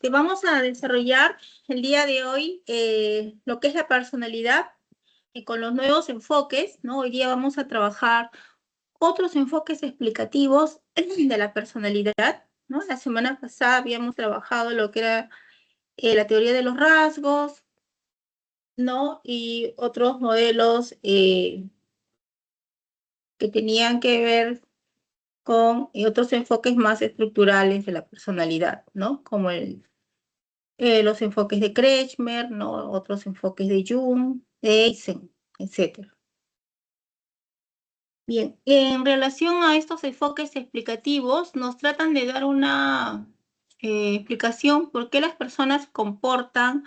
Vamos a desarrollar el día de hoy lo que es la personalidad con los nuevos enfoques, ¿no? Hoy día vamos a trabajar otros enfoques explicativos de la personalidad, ¿no? La semana pasada habíamos trabajado lo que era la teoría de los rasgos, ¿no? Y otros modelos que tenían que ver con otros enfoques más estructurales de la personalidad, ¿no? Como los enfoques de Kretschmer, ¿no? Otros enfoques de Jung, de Eysen, etc. Bien, en relación a estos enfoques explicativos, nos tratan de dar una explicación por qué las personas se comportan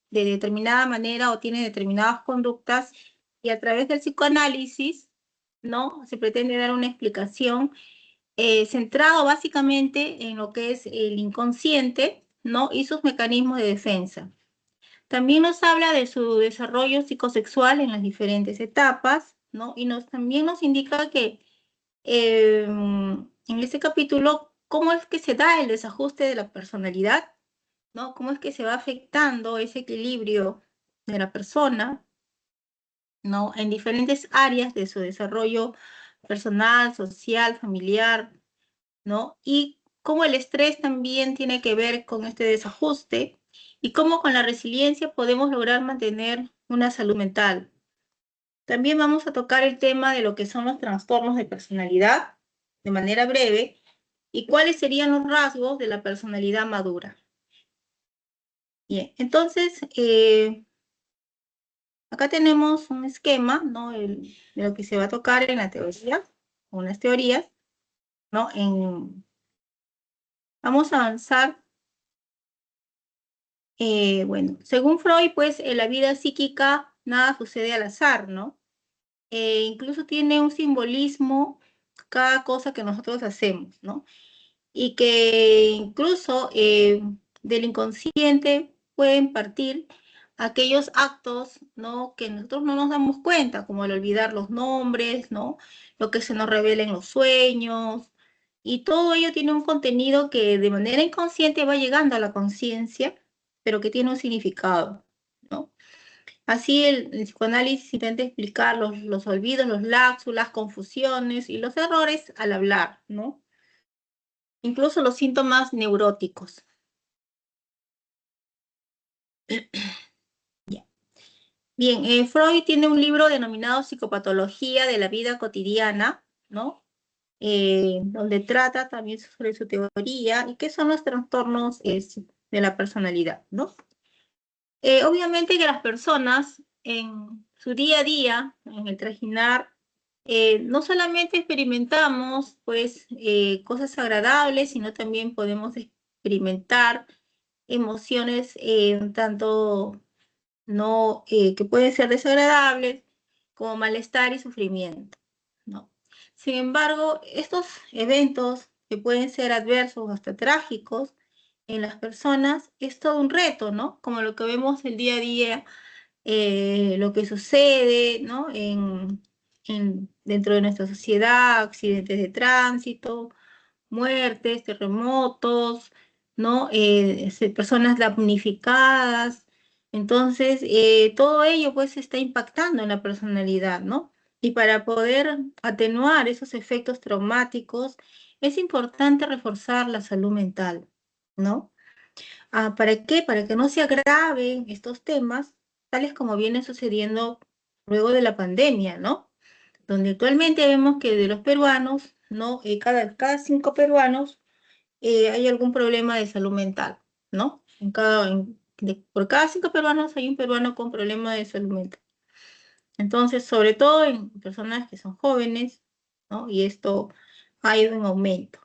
de determinada manera o tienen determinadas conductas, y a través del psicoanálisis, ¿no? Se pretende dar una explicación centrado básicamente en lo que es el inconsciente, ¿no? Y sus mecanismos de defensa. También nos habla de su desarrollo psicosexual en las diferentes etapas, ¿no? Y también nos indica que en este capítulo, cómo es que se da el desajuste de la personalidad, ¿no? Cómo es que se va afectando ese equilibrio de la persona, ¿no? En diferentes áreas de su desarrollo personal, social, familiar, ¿no? Y cómo el estrés también tiene que ver con este desajuste y cómo con la resiliencia podemos lograr mantener una salud mental. También vamos a tocar el tema de lo que son los trastornos de personalidad de manera breve y cuáles serían los rasgos de la personalidad madura. Bien, entonces, acá tenemos un esquema, ¿no? De lo que se va a tocar en la teoría, unas teorías, ¿no? Vamos a avanzar. Bueno, según Freud, pues en la vida psíquica nada sucede al azar, ¿no? Incluso tiene un simbolismo cada cosa que nosotros hacemos, ¿no? Y que incluso del inconsciente pueden partir aquellos actos, ¿no? Que nosotros no nos damos cuenta, como el olvidar los nombres, ¿no? Lo que se nos revela en los sueños, y todo ello tiene un contenido que de manera inconsciente va llegando a la conciencia, pero que tiene un significado, ¿no? Así el psicoanálisis intenta explicar los olvidos, los lapsus, las confusiones y los errores al hablar, ¿no? Incluso los síntomas neuróticos. Bien, Freud tiene un libro denominado Psicopatología de la vida cotidiana, ¿no? Donde trata también sobre su teoría y qué son los trastornos de la personalidad, ¿no? Obviamente que las personas en su día a día, en el trajinar, no solamente experimentamos pues cosas agradables, sino también podemos experimentar emociones tanto no, que pueden ser desagradables, como malestar y sufrimiento, ¿no? Sin embargo, estos eventos que pueden ser adversos o hasta trágicos en las personas es todo un reto, ¿no? Como lo que vemos el día a día, lo que sucede, ¿no? Dentro de nuestra sociedad, accidentes de tránsito, muertes, terremotos, ¿no? Personas damnificadas. Entonces, todo ello pues está impactando en la personalidad, ¿no? Y para poder atenuar esos efectos traumáticos, es importante reforzar la salud mental, ¿no? ¿Para qué? Para que no se agraven estos temas, tales como viene sucediendo luego de la pandemia, ¿no? Donde actualmente vemos que de los peruanos, ¿no? Cada 5 peruanos hay algún problema de salud mental, ¿no? Por cada 5 peruanos hay un peruano con problema de salud mental. Entonces, sobre todo en personas que son jóvenes, ¿no? Y esto ha ido en aumento.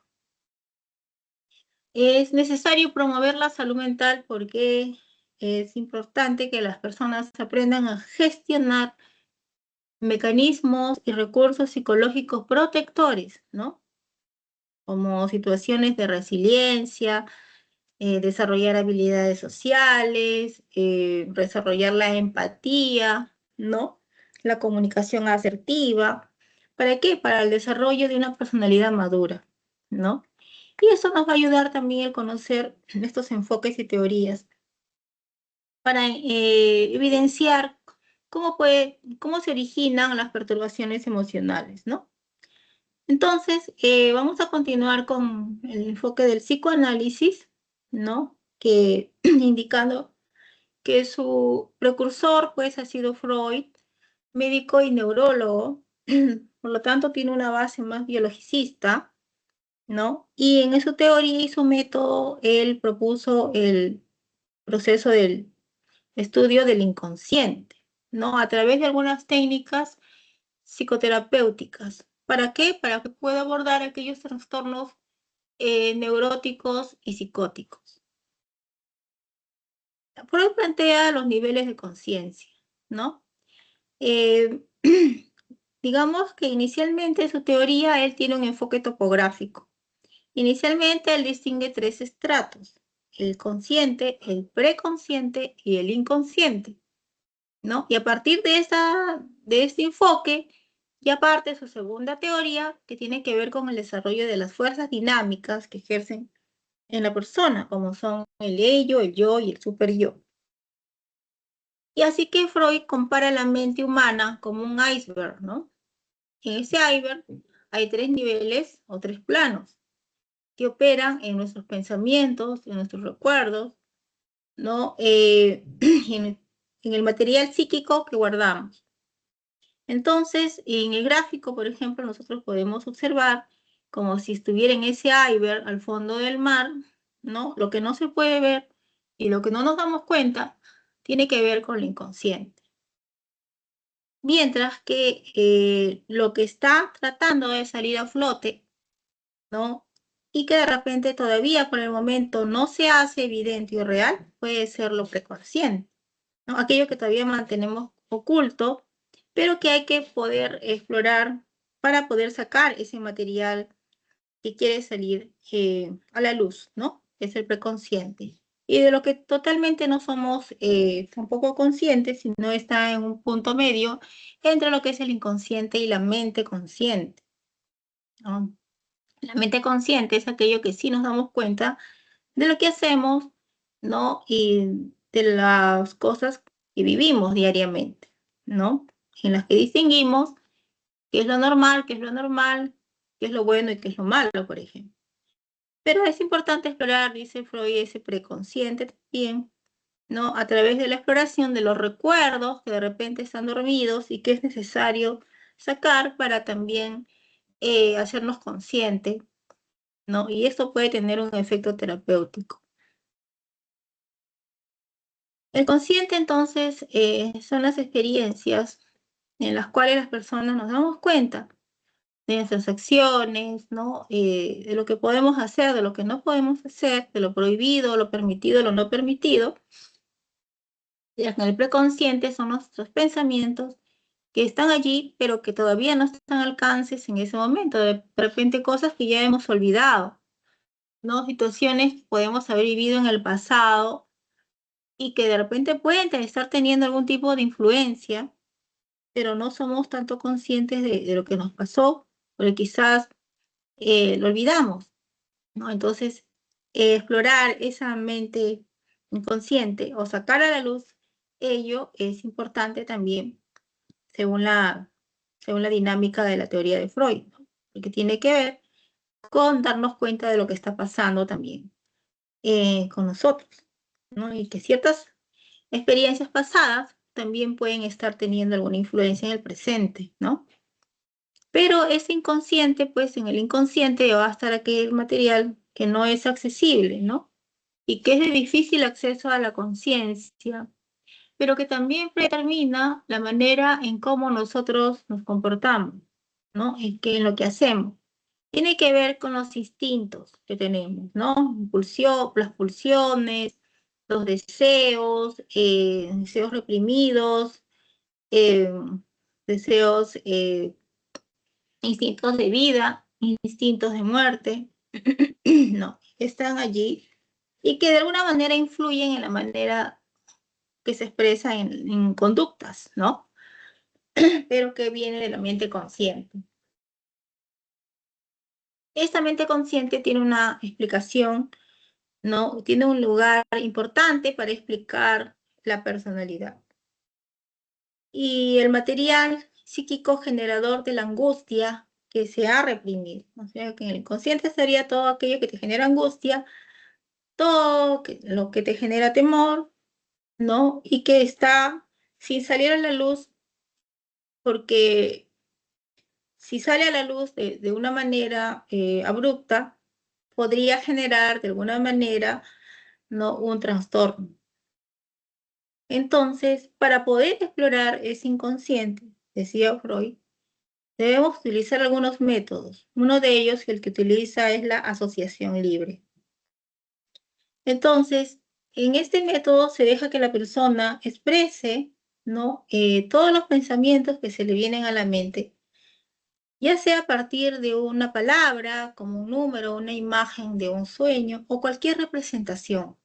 Es necesario promover la salud mental porque es importante que las personas aprendan a gestionar mecanismos y recursos psicológicos protectores, ¿no? Como situaciones de resiliencia, desarrollar habilidades sociales, desarrollar la empatía, ¿no? La comunicación asertiva. ¿Para qué? Para el desarrollo de una personalidad madura, ¿no? Y eso nos va a ayudar también a conocer estos enfoques y teorías para evidenciar cómo se originan las perturbaciones emocionales, ¿no? Entonces, vamos a continuar con el enfoque del psicoanálisis, ¿no? Que indicando que su precursor, pues, ha sido Freud, médico y neurólogo, por lo tanto, tiene una base más biologicista, ¿no? Y en su teoría y su método, él propuso el proceso del estudio del inconsciente, ¿no? A través de algunas técnicas psicoterapéuticas. ¿Para qué? Para que pueda abordar aquellos trastornos neuróticos y psicóticos. Freud plantea los niveles de conciencia, ¿no? Eh, digamos que inicialmente su teoría, él tiene un enfoque topográfico. Inicialmente él distingue tres estratos: el consciente, el preconsciente y el inconsciente, ¿no? Y a partir de este enfoque, ya parte su segunda teoría, que tiene que ver con el desarrollo de las fuerzas dinámicas que ejercen en la persona, como son el ello, el yo y el superyo. Y así que Freud compara la mente humana como un iceberg, ¿no? En ese iceberg hay tres niveles o tres planos que operan en nuestros pensamientos, en nuestros recuerdos, ¿no? En el material psíquico que guardamos. Entonces, en el gráfico, por ejemplo, nosotros podemos observar como si estuviera en ese iceberg al fondo del mar, ¿no? Lo que no se puede ver y lo que no nos damos cuenta tiene que ver con lo inconsciente. Mientras que lo que está tratando de salir a flote, ¿no? Y que de repente todavía por el momento no se hace evidente y real, puede ser lo preconsciente, ¿no? Aquello que todavía mantenemos oculto, pero que hay que poder explorar para poder sacar ese material que quiere salir a la luz, ¿no? Es el preconsciente. Y de lo que totalmente no somos tampoco conscientes, sino está en un punto medio entre lo que es el inconsciente y la mente consciente, ¿no? La mente consciente es aquello que sí nos damos cuenta de lo que hacemos, ¿no? Y de las cosas que vivimos diariamente, ¿no? En las que distinguimos qué es lo normal, qué es lo anormal, qué es lo bueno y qué es lo malo, por ejemplo. Pero es importante explorar, dice Freud, ese preconsciente también, ¿no? A través de la exploración de los recuerdos que de repente están dormidos y que es necesario sacar para también hacernos conscientes, ¿no? Y esto puede tener un efecto terapéutico. El consciente, entonces, son las experiencias en las cuales las personas nos damos cuenta de nuestras acciones, ¿no? De lo que podemos hacer, de lo que no podemos hacer, de lo prohibido, lo permitido, lo no permitido. Y en el preconsciente son nuestros pensamientos que están allí, pero que todavía no están al alcance en ese momento. De repente cosas que ya hemos olvidado, ¿no? Situaciones que podemos haber vivido en el pasado y que de repente pueden estar teniendo algún tipo de influencia, pero no somos tanto conscientes de lo que nos pasó, porque quizás lo olvidamos, ¿no? Entonces, explorar esa mente inconsciente o sacar a la luz ello es importante también según la dinámica de la teoría de Freud, ¿no? Porque tiene que ver con darnos cuenta de lo que está pasando también con nosotros, ¿no? Y que ciertas experiencias pasadas también pueden estar teniendo alguna influencia en el presente, ¿no? Pero ese inconsciente, pues en el inconsciente va a estar aquel material que no es accesible, ¿no? Y que es de difícil acceso a la conciencia, pero que también determina la manera en cómo nosotros nos comportamos, ¿no? En lo que hacemos. Tiene que ver con los instintos que tenemos, ¿no? Las pulsiones, los deseos reprimidos, eh, deseos, instintos de vida, instintos de muerte, no, están allí y que de alguna manera influyen en la manera que se expresa en conductas, ¿no? Pero que viene del ambiente consciente. Esta mente consciente tiene una explicación, ¿no? Tiene un lugar importante para explicar la personalidad. Y el material psíquico generador de la angustia que se ha reprimido. O sea, que en el consciente sería todo aquello que te genera angustia, todo lo que te genera temor, ¿no? Y que está sin salir a la luz, porque si sale a la luz de una manera abrupta, podría generar de alguna manera, ¿no?, un trastorno. Entonces, para poder explorar ese inconsciente, decía Freud, debemos utilizar algunos métodos. Uno de ellos, el que utiliza, es la asociación libre. Entonces, en este método se deja que la persona exprese, ¿no?, todos los pensamientos que se le vienen a la mente, ya sea a partir de una palabra, como un número, una imagen de un sueño o cualquier representación,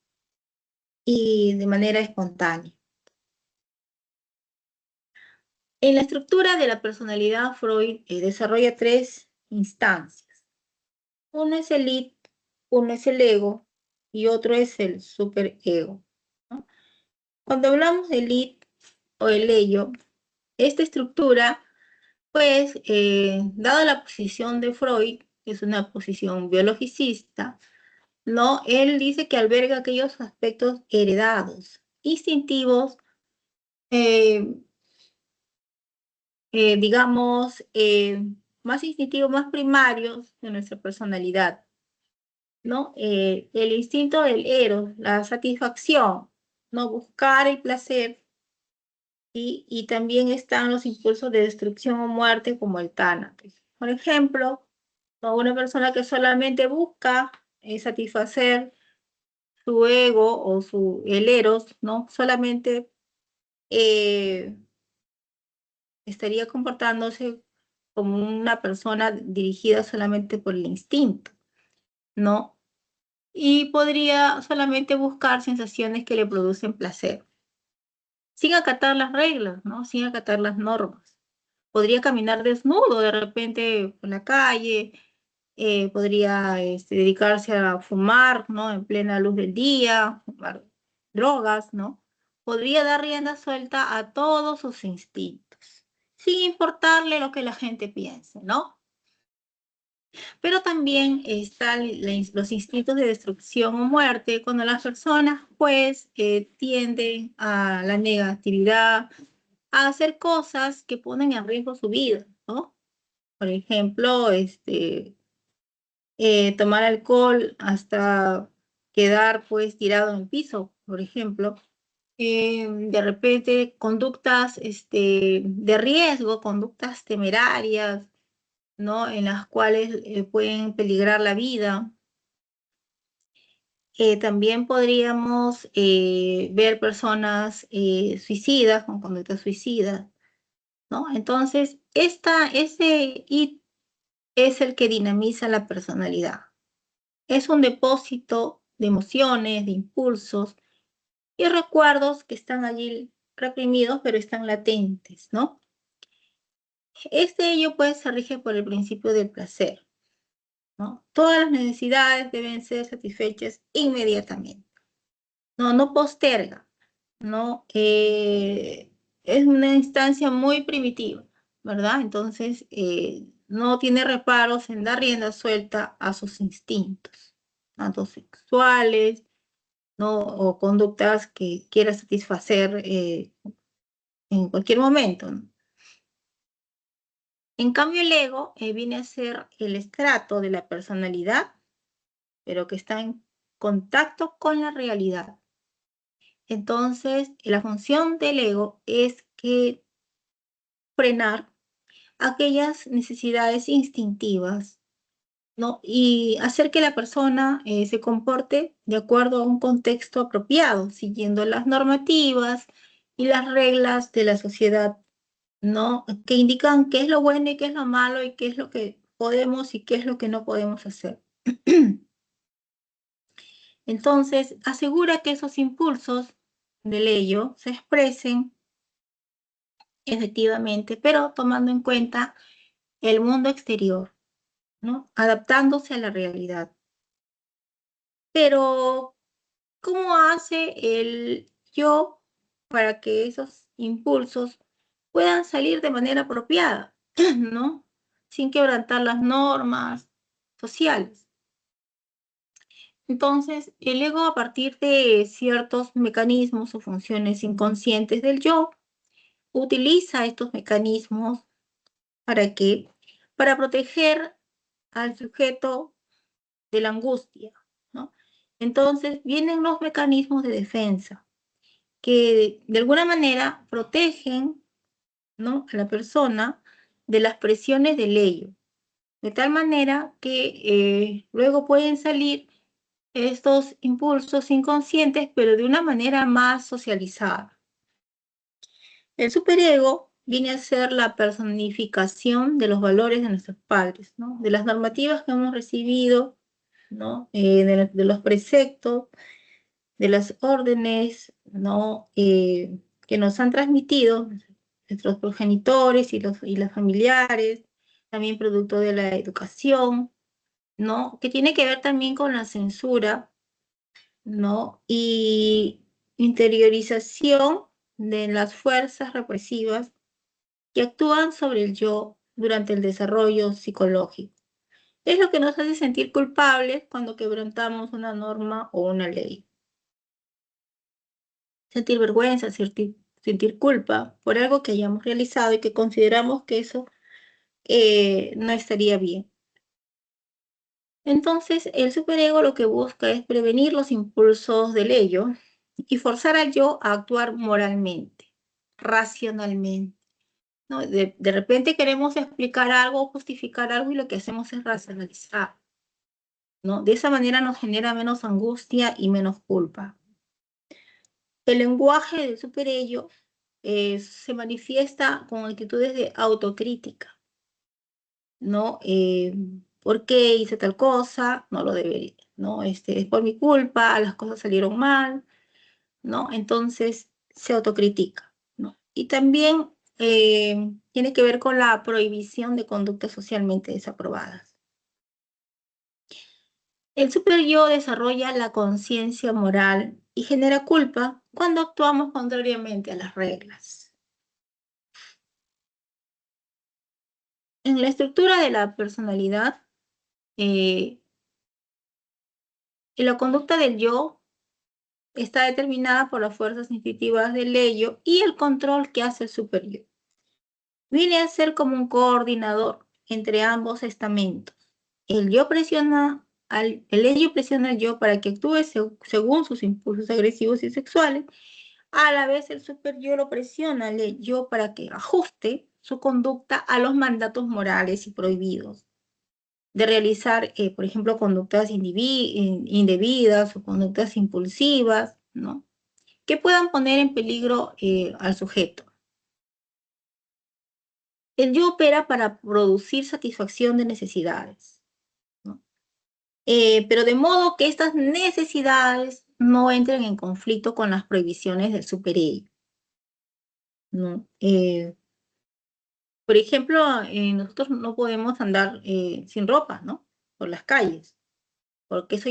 y de manera espontánea. En la estructura de la personalidad, Freud desarrolla tres instancias. Uno es el id, uno es el ego y otro es el superego, ¿no? Cuando hablamos del id o el ello, esta estructura, pues, dada la posición de Freud, que es una posición biologicista, ¿no? Él dice que alberga aquellos aspectos heredados, instintivos, eh, digamos, más instintivos, más primarios de nuestra personalidad, ¿no? El instinto del eros, la satisfacción, ¿no? Buscar el placer, y también están los impulsos de destrucción o muerte como el tánatos. Por ejemplo, una persona que solamente busca satisfacer su ego o el eros, ¿no? Solamente eh, estaría comportándose como una persona dirigida solamente por el instinto, ¿no? Y podría solamente buscar sensaciones que le producen placer, sin acatar las reglas, ¿no? Sin acatar las normas. Podría caminar desnudo de repente por la calle, podría dedicarse a fumar, ¿no? En plena luz del día, fumar drogas, ¿no? Podría dar rienda suelta a todos sus instintos, sin importarle lo que la gente piense, ¿no? Pero también están los instintos de destrucción o muerte, cuando las personas, pues, tienden a la negatividad, a hacer cosas que ponen en riesgo su vida, ¿no? Por ejemplo, tomar alcohol hasta quedar, pues, tirado en el piso, por ejemplo. De repente, conductas de riesgo, conductas temerarias, ¿no? En las cuales pueden peligrar la vida. También podríamos ver personas suicidas, con conductas suicidas, ¿no? Entonces, ese id es el que dinamiza la personalidad. Es un depósito de emociones, de impulsos y recuerdos que están allí reprimidos, pero están latentes, ¿no? Ello, pues, se rige por el principio del placer, ¿no? Todas las necesidades deben ser satisfechas inmediatamente. No posterga, ¿no? Es una instancia muy primitiva, ¿verdad? Entonces, no tiene reparos en dar rienda suelta a sus instintos, tanto sexuales, ¿no? O conductas que quiera satisfacer en cualquier momento, ¿no? En cambio, el ego viene a ser el estrato de la personalidad, pero que está en contacto con la realidad. Entonces, la función del ego es que frenar aquellas necesidades instintivas, ¿no? Y hacer que la persona se comporte de acuerdo a un contexto apropiado, siguiendo las normativas y las reglas de la sociedad, ¿no? Que indican qué es lo bueno y qué es lo malo y qué es lo que podemos y qué es lo que no podemos hacer. Entonces, asegura que esos impulsos del ello se expresen efectivamente, pero tomando en cuenta el mundo exterior, ¿no? Adaptándose a la realidad. Pero, ¿cómo hace el yo para que esos impulsos puedan salir de manera apropiada, ¿no? Sin quebrantar las normas sociales? Entonces, el ego, a partir de ciertos mecanismos o funciones inconscientes del yo, utiliza estos mecanismos ¿para qué? Para proteger al sujeto de la angustia, ¿no? Entonces, vienen los mecanismos de defensa que de alguna manera protegen, ¿no?, a la persona de las presiones del ello, de tal manera que luego pueden salir estos impulsos inconscientes, pero de una manera más socializada. El superego viene a ser la personificación de los valores de nuestros padres, ¿no? De las normativas que hemos recibido, ¿no? De los preceptos, de las órdenes, ¿no? Que nos han transmitido nuestros progenitores y las familiares, también producto de la educación, ¿no? Que tiene que ver también con la censura, ¿no? Y interiorización de las fuerzas represivas que actúan sobre el yo durante el desarrollo psicológico. Es lo que nos hace sentir culpables cuando quebrantamos una norma o una ley. Sentir vergüenza, sentir culpa por algo que hayamos realizado y que consideramos que eso no estaría bien. Entonces, el superego lo que busca es prevenir los impulsos del ello y forzar al yo a actuar moralmente, racionalmente, ¿no? De repente queremos explicar algo, justificar algo y lo que hacemos es racionalizar, ¿no? De esa manera nos genera menos angustia y menos culpa. El lenguaje del superello se manifiesta con actitudes de autocrítica, ¿no? ¿Por qué hice tal cosa? No lo debería, ¿no? Es por mi culpa, las cosas salieron mal, ¿no? Entonces se autocritica, ¿no? Y también tiene que ver con la prohibición de conductas socialmente desaprobadas. El superyo desarrolla la conciencia moral y genera culpa cuando actuamos contrariamente a las reglas. En la estructura de la personalidad, en la conducta del yo está determinada por las fuerzas instintivas del ello y el control que hace el superyo. Viene a ser como un coordinador entre ambos estamentos. El ello presiona al yo para que actúe según sus impulsos agresivos y sexuales. A la vez el superyo lo presiona al yo para que ajuste su conducta a los mandatos morales y prohibidos de realizar, por ejemplo, conductas indebidas o conductas impulsivas, ¿no? Que puedan poner en peligro al sujeto. El yo opera para producir satisfacción de necesidades, ¿no? Pero de modo que estas necesidades no entren en conflicto con las prohibiciones del superello, ¿no? Por ejemplo, nosotros no podemos andar sin ropa, ¿no? Por las calles, porque eso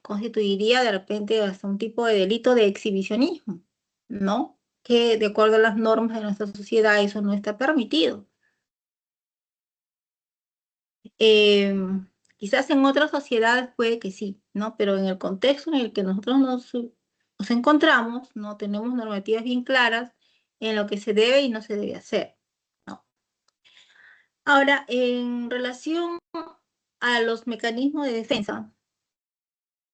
constituiría de repente hasta un tipo de delito de exhibicionismo, ¿no? Que de acuerdo a las normas de nuestra sociedad eso no está permitido. Quizás en otras sociedades puede que sí, ¿no? Pero en el contexto en el que nosotros nos encontramos, no tenemos normativas bien claras en lo que se debe y no se debe hacer, ¿no? Ahora, en relación a los mecanismos de defensa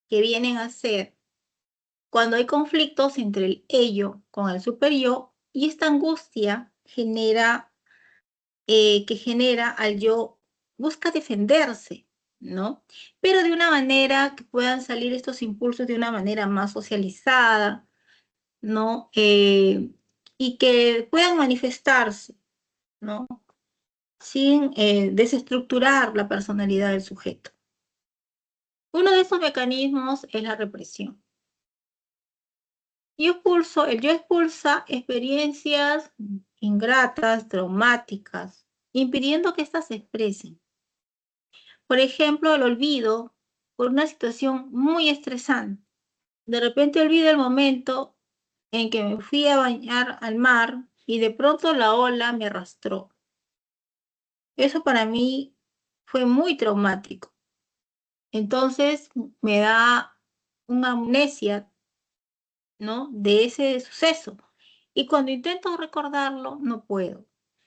que vienen a ser cuando hay conflictos entre el ello con el superyo, y esta angustia que genera al yo, busca defenderse, ¿no? Pero de una manera que puedan salir estos impulsos de una manera más socializada, ¿no? Y que puedan manifestarse, ¿no? Sin desestructurar la personalidad del sujeto. Uno de esos mecanismos es la represión. El yo expulsa experiencias ingratas, traumáticas, impidiendo que éstas se expresen. Por ejemplo, el olvido por una situación muy estresante. De repente olvido el momento en que me fui a bañar al mar y de pronto la ola me arrastró. Eso para mí fue muy traumático. Entonces me da una amnesia, ¿no? De ese suceso. Y cuando intento recordarlo, no puedo.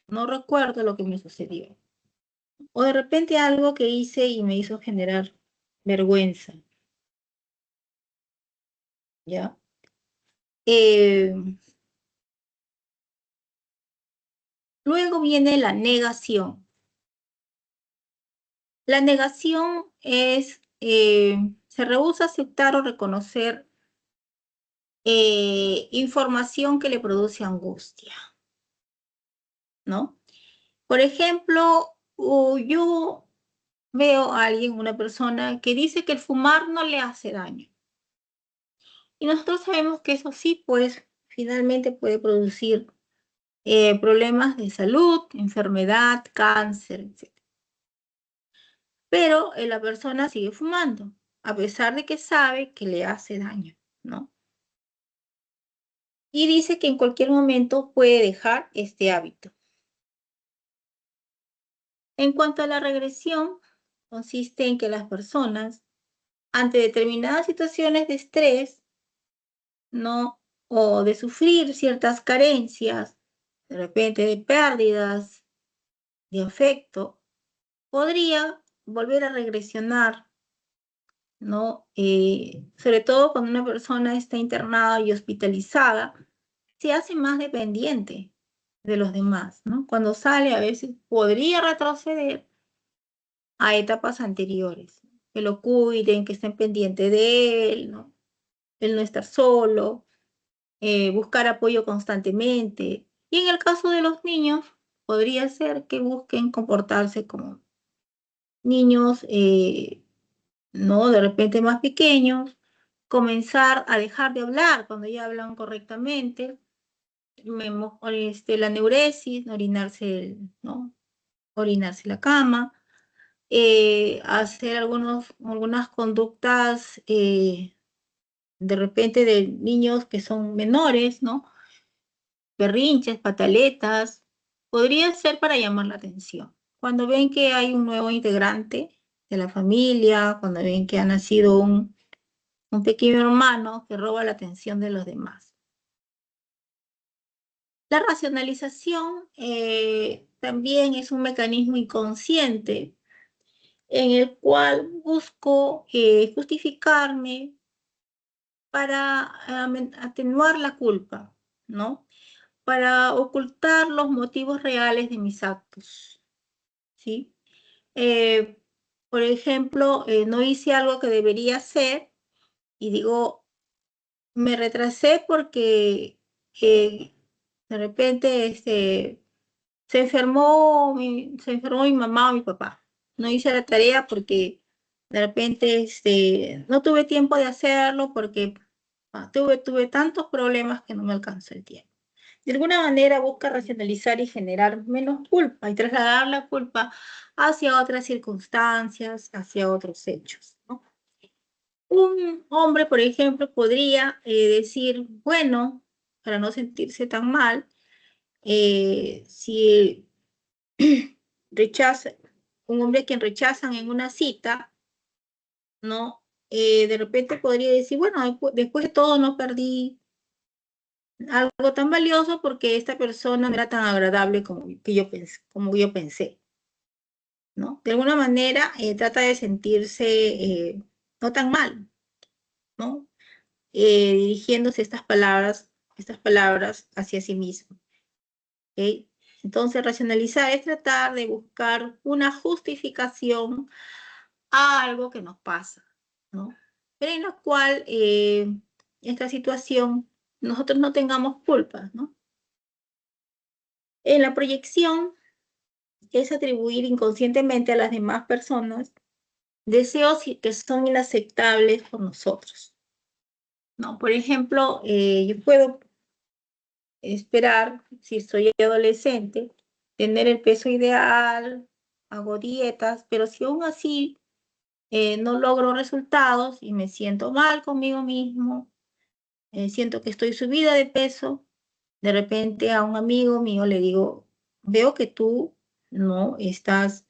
No recuerdo lo que me sucedió. O de repente algo que hice y me hizo generar vergüenza, ¿ya? Eh, Luego viene la negación. La negación es, se rehúsa a aceptar o reconocer información que le produce angustia, ¿no? Por ejemplo, yo veo a alguien, una persona, que dice que el fumar no le hace daño. Y nosotros sabemos que eso sí, pues, finalmente puede producir problemas de salud, enfermedad, cáncer, etc. Pero la persona sigue fumando, a pesar de que sabe que le hace daño, ¿no? Y dice que en cualquier momento puede dejar este hábito. En cuanto a la regresión, consiste en que las personas, ante determinadas situaciones de estrés, ¿no? O de sufrir ciertas carencias, de repente de pérdidas de afecto, podría volver a regresionar, ¿no? Sobre todo cuando una persona está internada y hospitalizada, se hace más dependiente de los demás, ¿no? Cuando sale a veces podría retroceder a etapas anteriores, que lo cuiden, que estén pendientes de él, ¿no? El no estar solo, buscar apoyo constantemente. Y en el caso de los niños, podría ser que busquen comportarse como niños, ¿no? De repente más pequeños, comenzar a dejar de hablar cuando ya hablan correctamente, la neuresis, orinarse, ¿no? Orinarse la cama, hacer algunas conductas de repente de niños que son menores, ¿no? Berrinches, pataletas, podría ser para llamar la atención. Cuando ven que hay un nuevo integrante de la familia, cuando ven que ha nacido un pequeño hermano que roba la atención de los demás. La racionalización también es un mecanismo inconsciente en el cual busco justificarme para atenuar la culpa, ¿no? Para ocultar los motivos reales de mis actos, ¿sí? Eh, por ejemplo, no hice algo que debería hacer y digo, me retrasé porque de repente se enfermó mi mamá o mi papá. No hice la tarea porque de repente no tuve tiempo de hacerlo porque tuve tantos problemas que no me alcanzó el tiempo. De alguna manera busca racionalizar y generar menos culpa y trasladar la culpa hacia otras circunstancias, hacia otros hechos, ¿no? Un hombre, por ejemplo, podría decir, bueno, para no sentirse tan mal, si rechaza, un hombre a quien rechazan en una cita, ¿no? De repente podría decir, bueno, después de todo no perdí algo tan valioso porque esta persona no era tan agradable como yo pensé, ¿no? De alguna manera trata de sentirse no tan mal, ¿no? Dirigiéndose estas palabras hacia sí mismo, ¿ok? Entonces, racionalizar es tratar de buscar una justificación a algo que nos pasa, ¿no? Pero en la cual esta situación nosotros no tengamos culpa, ¿no? En la proyección es atribuir inconscientemente a las demás personas deseos que son inaceptables por nosotros, ¿no? Por ejemplo, yo puedo esperar, si soy adolescente, tener el peso ideal, hago dietas, pero si aún así no logro resultados y me siento mal conmigo mismo, siento que estoy subida de peso, de repente a un amigo mío le digo, veo que tú no estás,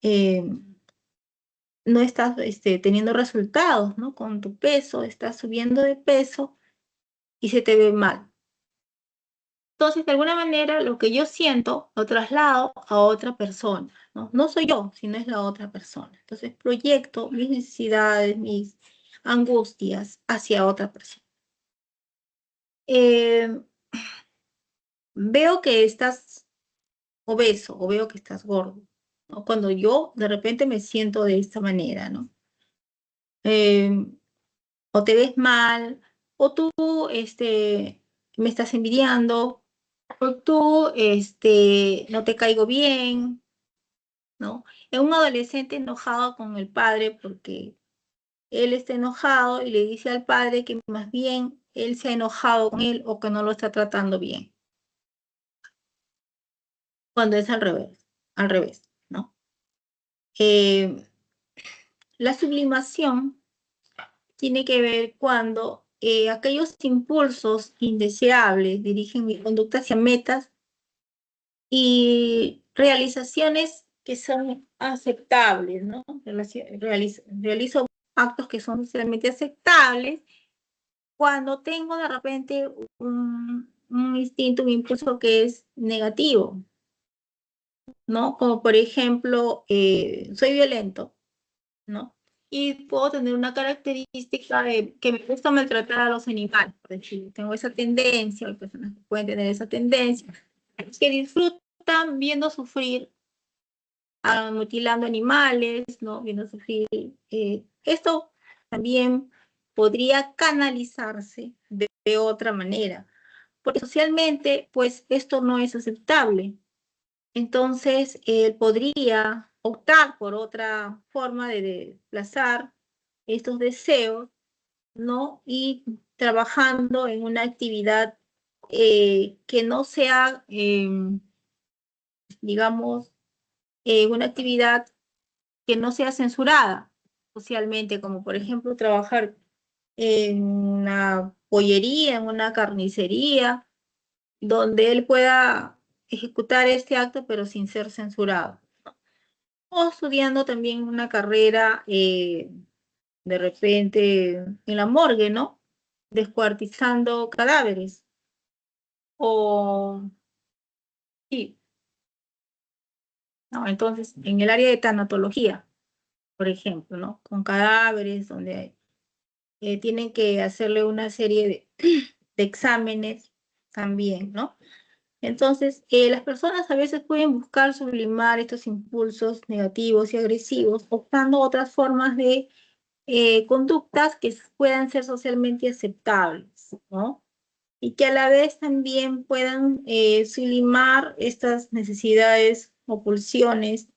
eh, no estás teniendo resultados, ¿no? Con tu peso, estás subiendo de peso y se te ve mal. Entonces, de alguna manera, lo que yo siento lo traslado a otra persona, ¿no? No soy yo, sino es la otra persona. Entonces, proyecto mis necesidades, mis angustias hacia otra persona. Eh, Veo que estás obeso o veo que estás gordo, ¿no? Cuando yo de repente me siento de esta manera, ¿no? Eh, o te ves mal, o tú me estás envidiando, o tú no te caigo bien, ¿no? Es un adolescente enojado con el padre porque él está enojado y le dice al padre que más bien él se ha enojado con él o que no lo está tratando bien, cuando es al revés, ¿no? Eh, la sublimación tiene que ver cuando aquellos impulsos indeseables dirigen mi conducta hacia metas y realizaciones que son aceptables, ¿no? Realizo actos que son socialmente aceptables cuando tengo de repente un instinto, un impulso que es negativo, ¿no? Como por ejemplo, soy violento, ¿no? Y puedo tener una característica de que me gusta maltratar a los animales, por decir, tengo esa tendencia, hay personas que pueden tener esa tendencia, que disfrutan viendo sufrir, mutilando animales, ¿no? Viendo sufrir. Esto también podría canalizarse de otra manera, porque socialmente, pues esto no es aceptable. Entonces, él podría optar por otra forma de desplazar estos deseos, ¿no? Y trabajando en una actividad que no sea, digamos, una actividad que no sea censurada socialmente, como por ejemplo trabajar en una pollería, en una carnicería, donde él pueda ejecutar este acto, pero sin ser censurado. O estudiando también una carrera, de repente, en la morgue, ¿no? Descuartizando cadáveres. O, sí, ¿no? Entonces, en el área de tanatología, por ejemplo, ¿no? Con cadáveres, donde tienen que hacerle una serie de exámenes también, ¿no? Entonces, las personas a veces pueden buscar sublimar estos impulsos negativos y agresivos, optando otras formas de conductas que puedan ser socialmente aceptables, ¿no? Y que a la vez también puedan sublimar estas necesidades o pulsiones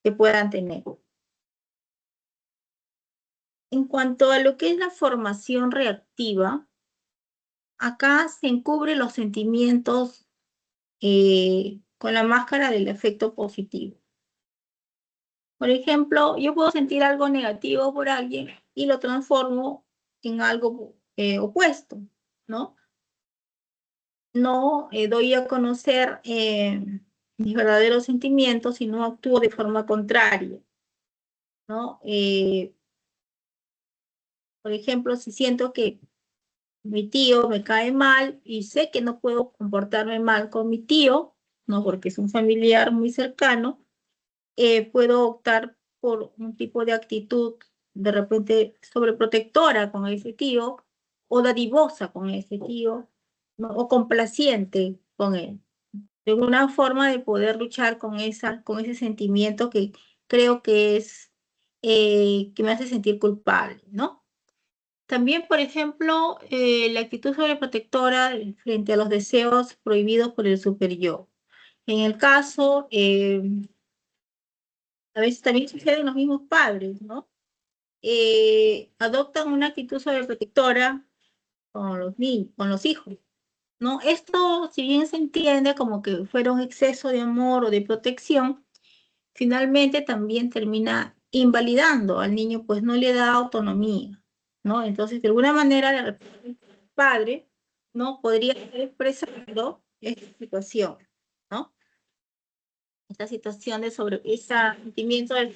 que puedan tener. En cuanto a lo que es la formación reactiva, acá se encubren los sentimientos con la máscara del efecto positivo. Por ejemplo, yo puedo sentir algo negativo por alguien y lo transformo en algo opuesto, ¿no? No doy a conocer mis verdaderos sentimientos y no actúo de forma contraria, ¿no? Por ejemplo, si siento que mi tío me cae mal y sé que no puedo comportarme mal con mi tío, ¿no? Porque es un familiar muy cercano, puedo optar por un tipo de actitud de repente sobreprotectora con ese tío o dadivosa con ese tío, ¿no? O complaciente con él. De una forma de poder luchar con ese sentimiento que creo que es, que me hace sentir culpable, ¿no? También, por ejemplo, la actitud sobreprotectora frente a los deseos prohibidos por el superyo. En el caso, a veces también suceden los mismos padres, ¿no? Adoptan una actitud sobreprotectora con los niños, con los hijos, ¿no? Esto, si bien se entiende como que fuera un exceso de amor o de protección, finalmente también termina invalidando al niño, pues no le da autonomía, ¿no? Entonces, de alguna manera, el padre, ¿no? Podría estar expresando esta situación, ¿no? Esta situación de sobre ese sentimiento del...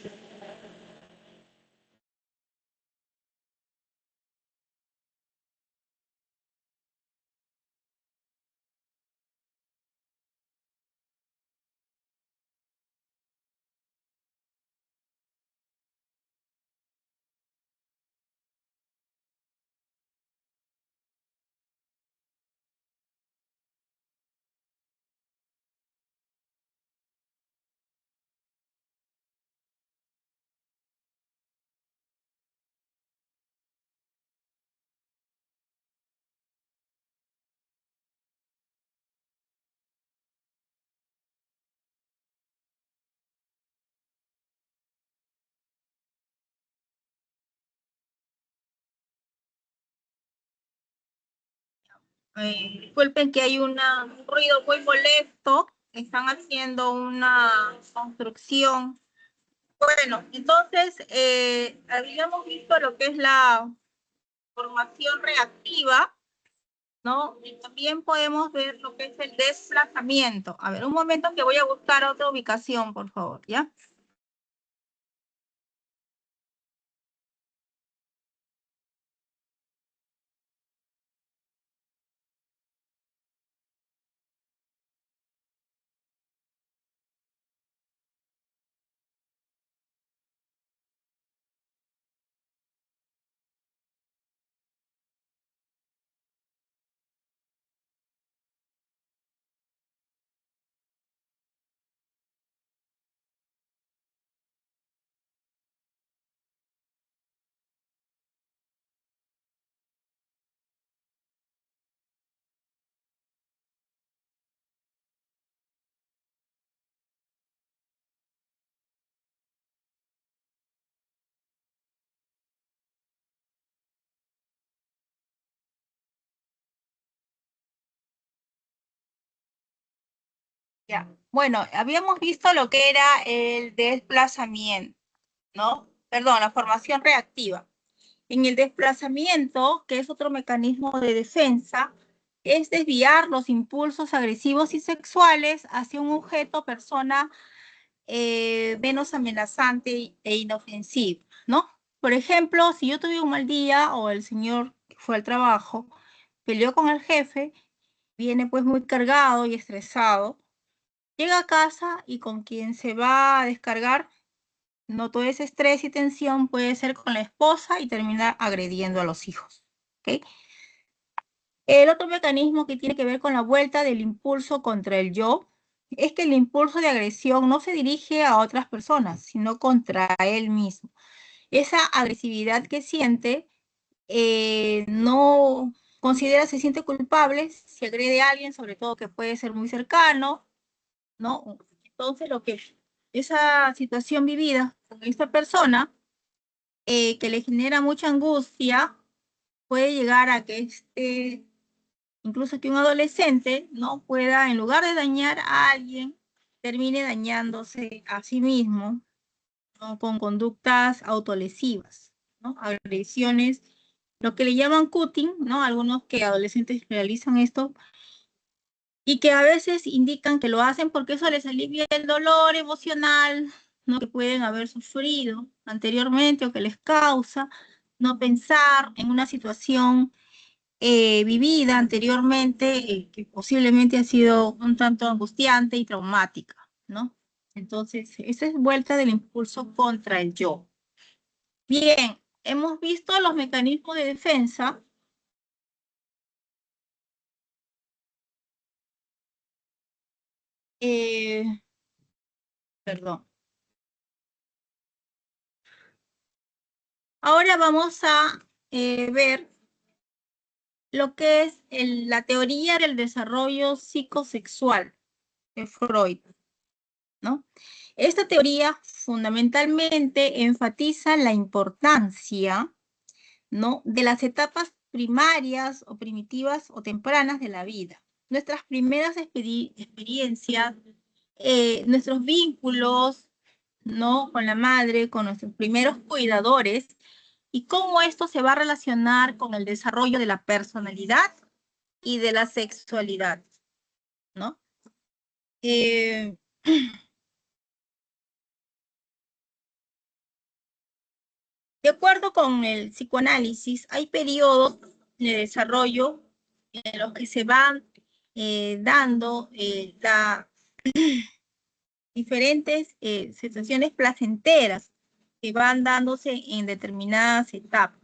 disculpen que hay un ruido muy molesto, están haciendo una construcción. Bueno, entonces habíamos visto lo que es la formación reactiva, ¿no? Y también podemos ver lo que es el desplazamiento. A ver, un momento que voy a buscar otra ubicación, por favor, ¿ya? Ya. Bueno, habíamos visto lo que era el desplazamiento, ¿no? Perdón, la formación reactiva. En el desplazamiento, que es otro mecanismo de defensa, es desviar los impulsos agresivos y sexuales hacia un objeto o persona menos amenazante e inofensivo, ¿no? Por ejemplo, si yo tuve un mal día o el señor que fue al trabajo peleó con el jefe, viene pues muy cargado y estresado, llega a casa y con quien se va a descargar, no todo ese estrés y tensión puede ser con la esposa y terminar agrediendo a los hijos. ¿Okay? El otro mecanismo que tiene que ver con la vuelta del impulso contra el yo es que el impulso de agresión no se dirige a otras personas, sino contra él mismo. Esa agresividad que siente no considera, se siente culpable si agrede a alguien, sobre todo que puede ser muy cercano, ¿no? Entonces, lo que esa situación vivida con esta persona que le genera mucha angustia puede llegar a que incluso que un adolescente no pueda, en lugar de dañar a alguien, termine dañándose a sí mismo, ¿no? Con conductas autolesivas, ¿no? Agresiones, lo que le llaman cutting, ¿no? Algunos que adolescentes realizan esto y que a veces indican que lo hacen porque eso les alivia el dolor emocional, ¿no? Que pueden haber sufrido anteriormente o que les causa no pensar en una situación vivida anteriormente que posiblemente ha sido un tanto angustiante y traumática, ¿no? Entonces, esa es vuelta del impulso contra el yo. Bien, hemos visto los mecanismos de defensa. Eh, perdón. Ahora vamos a ver lo que es la teoría del desarrollo psicosexual de Freud, ¿no? Esta teoría fundamentalmente enfatiza la importancia, ¿no? De las etapas primarias o primitivas o tempranas de la vida. Nuestras primeras experiencias, nuestros vínculos, ¿no? Con la madre, con nuestros primeros cuidadores, y cómo esto se va a relacionar con el desarrollo de la personalidad y de la sexualidad, ¿no? Eh, de acuerdo con el psicoanálisis, hay periodos de desarrollo en los que se van dando diferentes sensaciones placenteras que van dándose en determinadas etapas,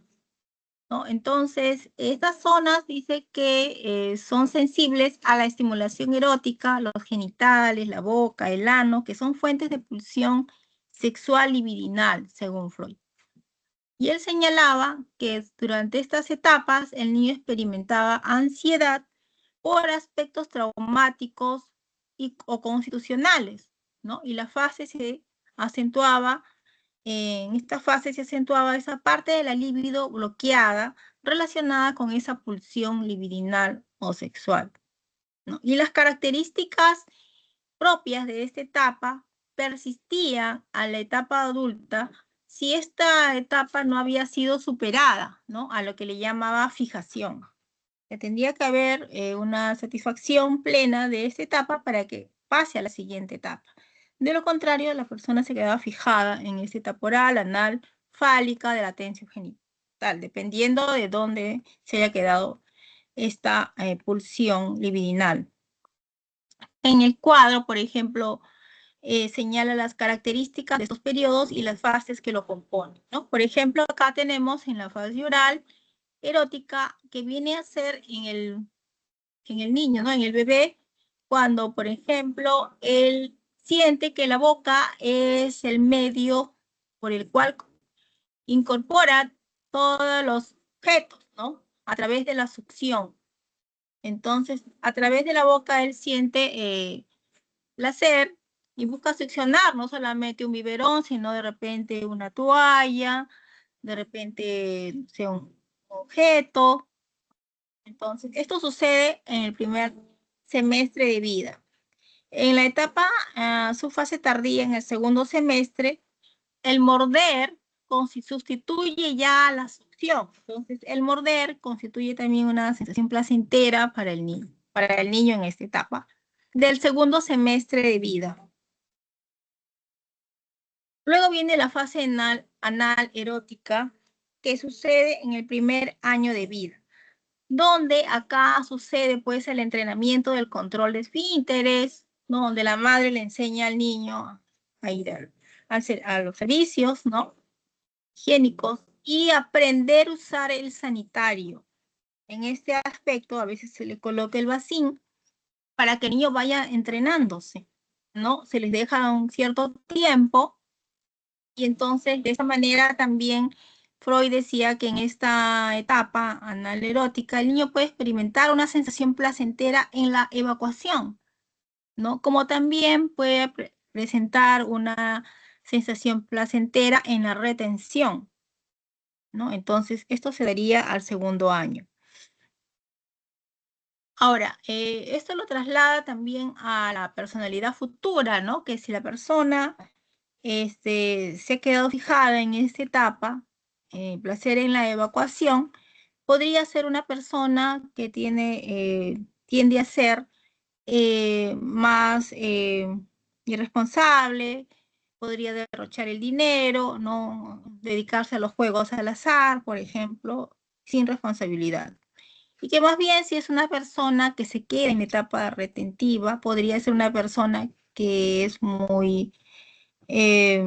¿no? Entonces, estas zonas dice que son sensibles a la estimulación erótica, los genitales, la boca, el ano, que son fuentes de pulsión sexual libidinal, según Freud. Y él señalaba que durante estas etapas el niño experimentaba ansiedad por aspectos traumáticos o constitucionales, ¿no? Y la fase se acentuaba, en esta fase se acentuaba esa parte de la libido bloqueada relacionada con esa pulsión libidinal o sexual, ¿no? Y las características propias de esta etapa persistían a la etapa adulta si esta etapa no había sido superada, ¿no? A lo que le llamaba fijación. Que tendría que haber una satisfacción plena de esta etapa para que pase a la siguiente etapa. De lo contrario, la persona se quedaba fijada en esta etapa oral, anal, fálica, de la tensión genital, dependiendo de dónde se haya quedado esta pulsión libidinal. En el cuadro, por ejemplo, señala las características de estos periodos y las fases que lo componen, ¿no? Por ejemplo, acá tenemos en la fase oral erótica que viene a ser en el niño, ¿no? En el bebé, cuando, por ejemplo, él siente que la boca es el medio por el cual incorpora todos los objetos, ¿no? A través de la succión. Entonces, a través de la boca él siente placer y busca succionar no solamente un biberón, sino de repente una toalla, de repente, no sé, un objeto. Entonces, esto sucede en el primer semestre de vida. En la etapa, su fase tardía, en el segundo semestre, el morder sustituye ya la succión. Entonces, el morder constituye también una sensación placentera para el niño en esta etapa del segundo semestre de vida. Luego viene la fase anal erótica, que sucede en el primer año de vida, donde acá sucede pues el entrenamiento del control de esfínteres, ¿no? Donde la madre le enseña al niño a ir a los servicios, ¿no? Higiénicos, y aprender a usar el sanitario. En este aspecto a veces se le coloca el vacín para que el niño vaya entrenándose, ¿no? Se les deja un cierto tiempo y entonces de esa manera también Freud decía que en esta etapa anal erótica el niño puede experimentar una sensación placentera en la evacuación, ¿no? Como también puede presentar una sensación placentera en la retención, ¿no? Entonces, esto se daría al segundo año. Ahora, esto lo traslada también a la personalidad futura, ¿no? Que si la persona se ha quedado fijada en esta etapa, placer en la evacuación, podría ser una persona que tiende a ser más irresponsable, podría derrochar el dinero, no dedicarse a los juegos al azar, por ejemplo, sin responsabilidad. Y que más bien si es una persona que se queda en etapa retentiva, podría ser una persona que es muy, que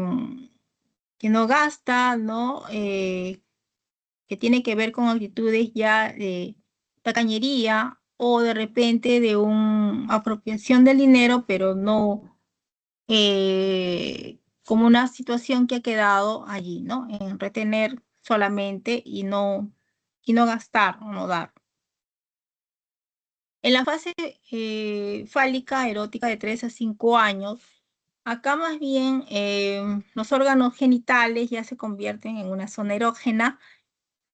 no gasta, ¿no? Que tiene que ver con actitudes ya de tacañería o de repente de una apropiación del dinero, pero no como una situación que ha quedado allí, ¿no? En retener solamente y no gastar o no dar. En la fase fálica erótica de 3 a 5 años, acá más bien los órganos genitales ya se convierten en una zona erógena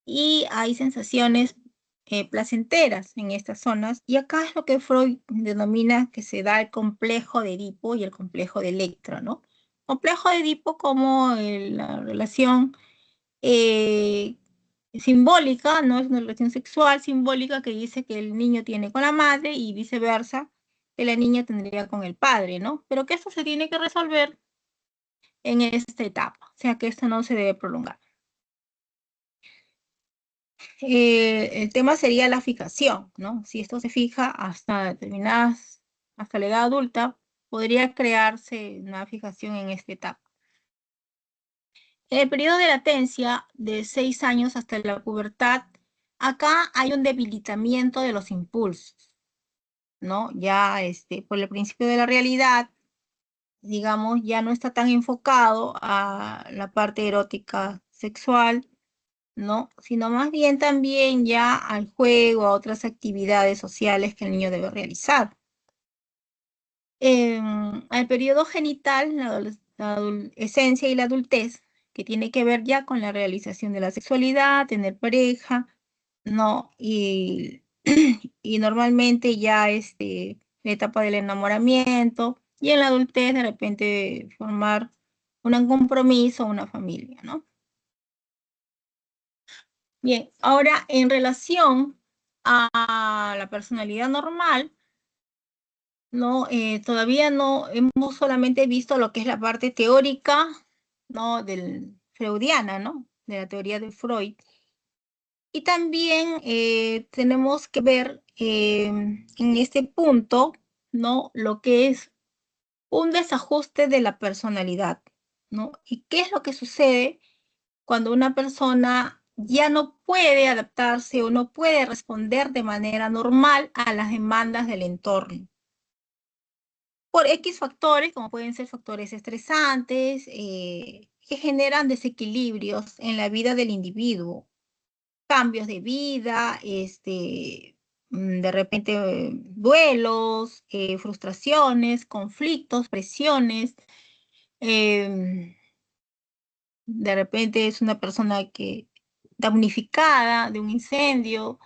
y hay sensaciones placenteras en estas zonas. Y acá es lo que Freud denomina que se da el complejo de Edipo y el complejo de Electra, ¿no? Complejo de Edipo como la relación simbólica, ¿no? Es una relación sexual simbólica que dice que el niño tiene con la madre y viceversa, que la niña tendría con el padre, ¿no? Pero que esto se tiene que resolver en esta etapa, o sea que esto no se debe prolongar. El tema sería la fijación, ¿no? Si esto se fija hasta hasta la edad adulta, podría crearse una fijación en esta etapa. En el periodo de latencia, de 6 años hasta la pubertad, acá hay un debilitamiento de los impulsos, ¿no? Ya por el principio de la realidad, digamos, ya no está tan enfocado a la parte erótica sexual, ¿no? Sino más bien también ya al juego, a otras actividades sociales que el niño debe realizar. Al periodo genital, la adolescencia y la adultez, que tiene que ver ya con la realización de la sexualidad, tener pareja, ¿no? Y, y normalmente ya la etapa del enamoramiento, y en la adultez de repente formar un compromiso, una familia, ¿no? Bien, ahora en relación a la personalidad normal, ¿no? Todavía no hemos solamente visto lo que es la parte teórica, ¿no? Freudiana, ¿no? De la teoría de Freud. Y también tenemos que ver en este punto, ¿no? Lo que es un desajuste de la personalidad, ¿no? ¿Y qué es lo que sucede cuando una persona ya no puede adaptarse o no puede responder de manera normal a las demandas del entorno? Por X factores, como pueden ser factores estresantes, que generan desequilibrios en la vida del individuo, cambios de vida, de repente duelos, frustraciones, conflictos, presiones. De repente es una persona que damnificada de un incendio,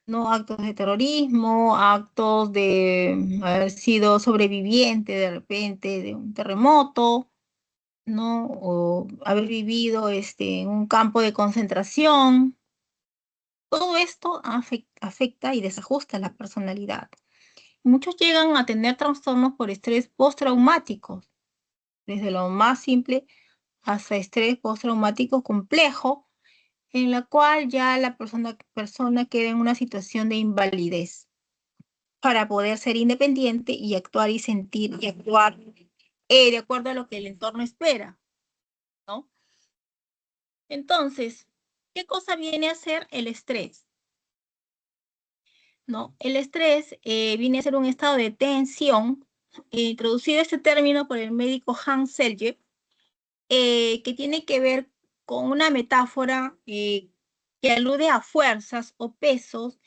¿no? Actos de terrorismo, actos de haber sido sobreviviente de repente de un terremoto, ¿no? O haber vivido en un campo de concentración. Todo esto afecta y desajusta la personalidad. Muchos llegan a tener trastornos por estrés postraumáticos, desde lo más simple hasta estrés postraumático complejo, en la cual ya la persona queda en una situación de invalidez para poder ser independiente y actuar y sentir y actuar de acuerdo a lo que el entorno espera, ¿no? Entonces, ¿qué cosa viene a ser el estrés? ¿No? El estrés viene a ser un estado de tensión, introducido este término por el médico Hans Selye, que tiene que ver con una metáfora que alude a fuerzas o pesos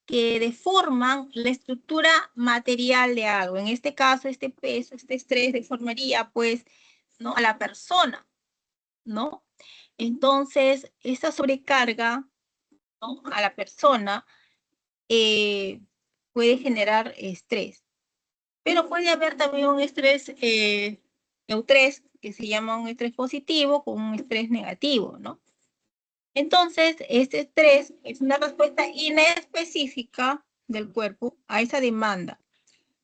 que deforman la estructura material de algo. En este caso, este peso, este estrés deformaría, pues, ¿no? A la persona, ¿no? Entonces, esta sobrecarga, ¿no? A la persona puede generar estrés. Pero puede haber también un estrés neutrés, que se llama un estrés positivo, con un estrés negativo, ¿no? Entonces, este estrés es una respuesta inespecífica del cuerpo a esa demanda.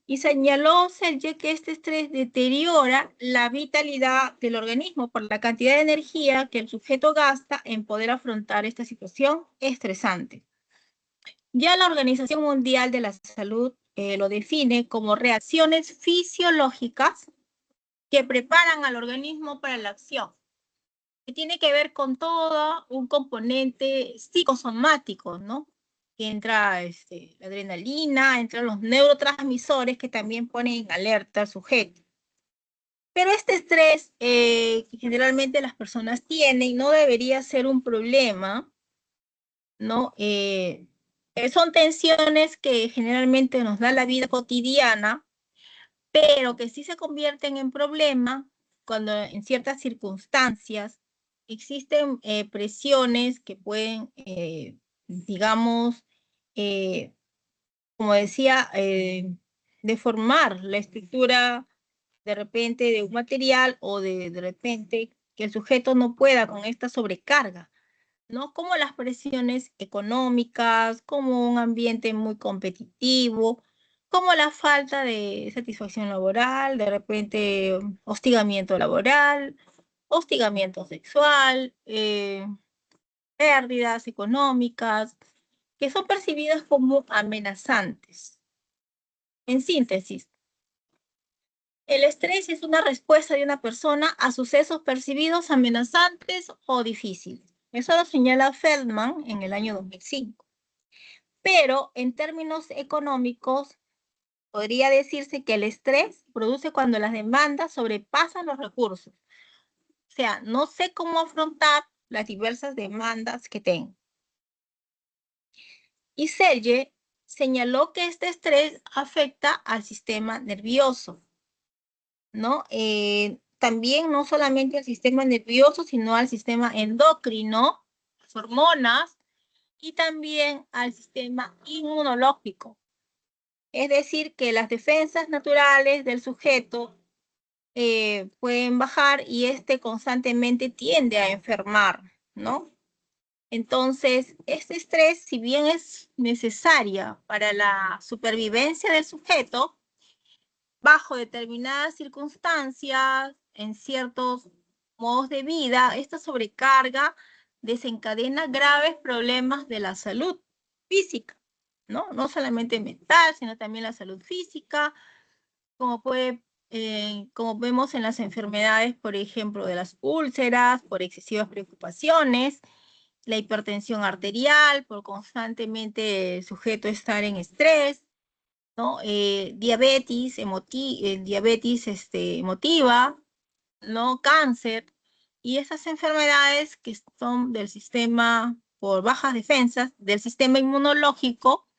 Y señaló Selye que este estrés deteriora la vitalidad del organismo por la cantidad de energía que el sujeto gasta en poder afrontar esta situación estresante. Ya la Organización Mundial de la Salud lo define como reacciones fisiológicas que preparan al organismo para la acción, que tiene que ver con todo un componente psicosomático, ¿no? Que entra la adrenalina, entran los neurotransmisores que también ponen en alerta al sujeto. Pero este estrés que generalmente las personas tienen no debería ser un problema, ¿no? Son tensiones que generalmente nos da la vida cotidiana, pero que sí se convierten en problema cuando en ciertas circunstancias existen presiones que pueden, digamos, como decía, deformar la estructura de repente de un material o de repente que el sujeto no pueda con esta sobrecarga, ¿no? Como las presiones económicas, como un ambiente muy competitivo, como la falta de satisfacción laboral, de repente hostigamiento laboral, hostigamiento sexual, pérdidas económicas, que son percibidas como amenazantes. En síntesis, el estrés es una respuesta de una persona a sucesos percibidos amenazantes o difíciles. Eso lo señala Feldman en el año 2005. Pero en términos económicos, podría decirse que el estrés produce cuando las demandas sobrepasan los recursos. O sea, no sé cómo afrontar las diversas demandas que tengo. Y Selye señaló que este estrés afecta al sistema nervioso, ¿no? También no solamente al sistema nervioso, sino al sistema endocrino, las hormonas, y también al sistema inmunológico. Es decir, que las defensas naturales del sujeto pueden bajar y este constantemente tiende a enfermar, ¿no? Entonces, este estrés, si bien es necesaria para la supervivencia del sujeto, bajo determinadas circunstancias, en ciertos modos de vida, esta sobrecarga desencadena graves problemas de la salud física, ¿no? No solamente mental, sino también la salud física, como como vemos en las enfermedades, por ejemplo, de las úlceras, por excesivas preocupaciones, la hipertensión arterial, por constantemente sujeto a estar en estrés, ¿no? Diabetes, diabetes emotiva, ¿no? Cáncer, y esas enfermedades que son del sistema, por bajas defensas, del sistema inmunológico,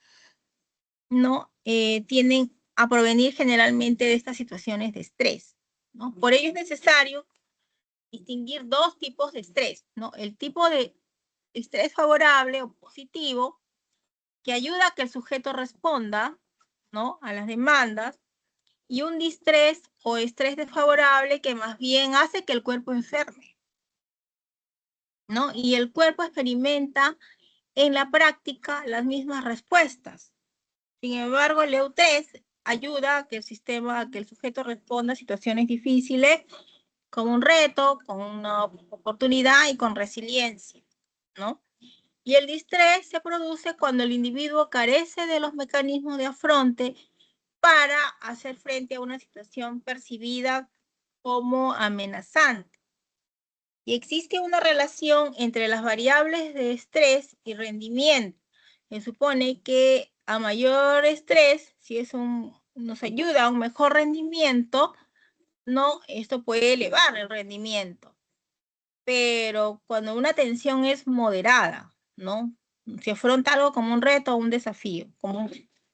¿no? Tienden a provenir generalmente de estas situaciones de estrés, ¿no? Por ello es necesario distinguir dos tipos de estrés, ¿no? El tipo de estrés favorable o positivo, que ayuda a que el sujeto responda, ¿no? A las demandas, y un distrés o estrés desfavorable que más bien hace que el cuerpo enferme, ¿no? Y el cuerpo experimenta en la práctica las mismas respuestas. Sin embargo, el EU3 ayuda a que a que el sujeto responda a situaciones difíciles con un reto, con una oportunidad y con resiliencia, ¿no? Y el distrés se produce cuando el individuo carece de los mecanismos de afronte para hacer frente a una situación percibida como amenazante. Y existe una relación entre las variables de estrés y rendimiento. Se supone que a mayor estrés, si nos ayuda a un mejor rendimiento, no, esto puede elevar el rendimiento. Pero cuando una tensión es moderada, ¿no? Se afronta algo como un reto o un desafío, como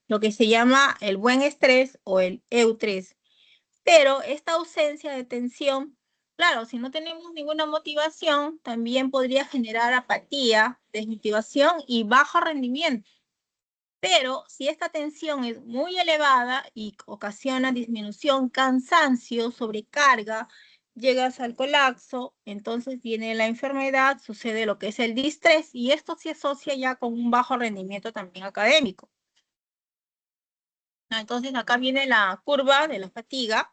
lo que se llama el buen estrés o el eustrés. Pero esta ausencia de tensión, claro, si no tenemos ninguna motivación, también podría generar apatía, desmotivación y bajo rendimiento. Pero si esta tensión es muy elevada y ocasiona disminución, cansancio, sobrecarga, llegas al colapso, entonces viene la enfermedad, sucede lo que es el distrés y esto se asocia ya con un bajo rendimiento también académico. Entonces acá viene la curva de la fatiga.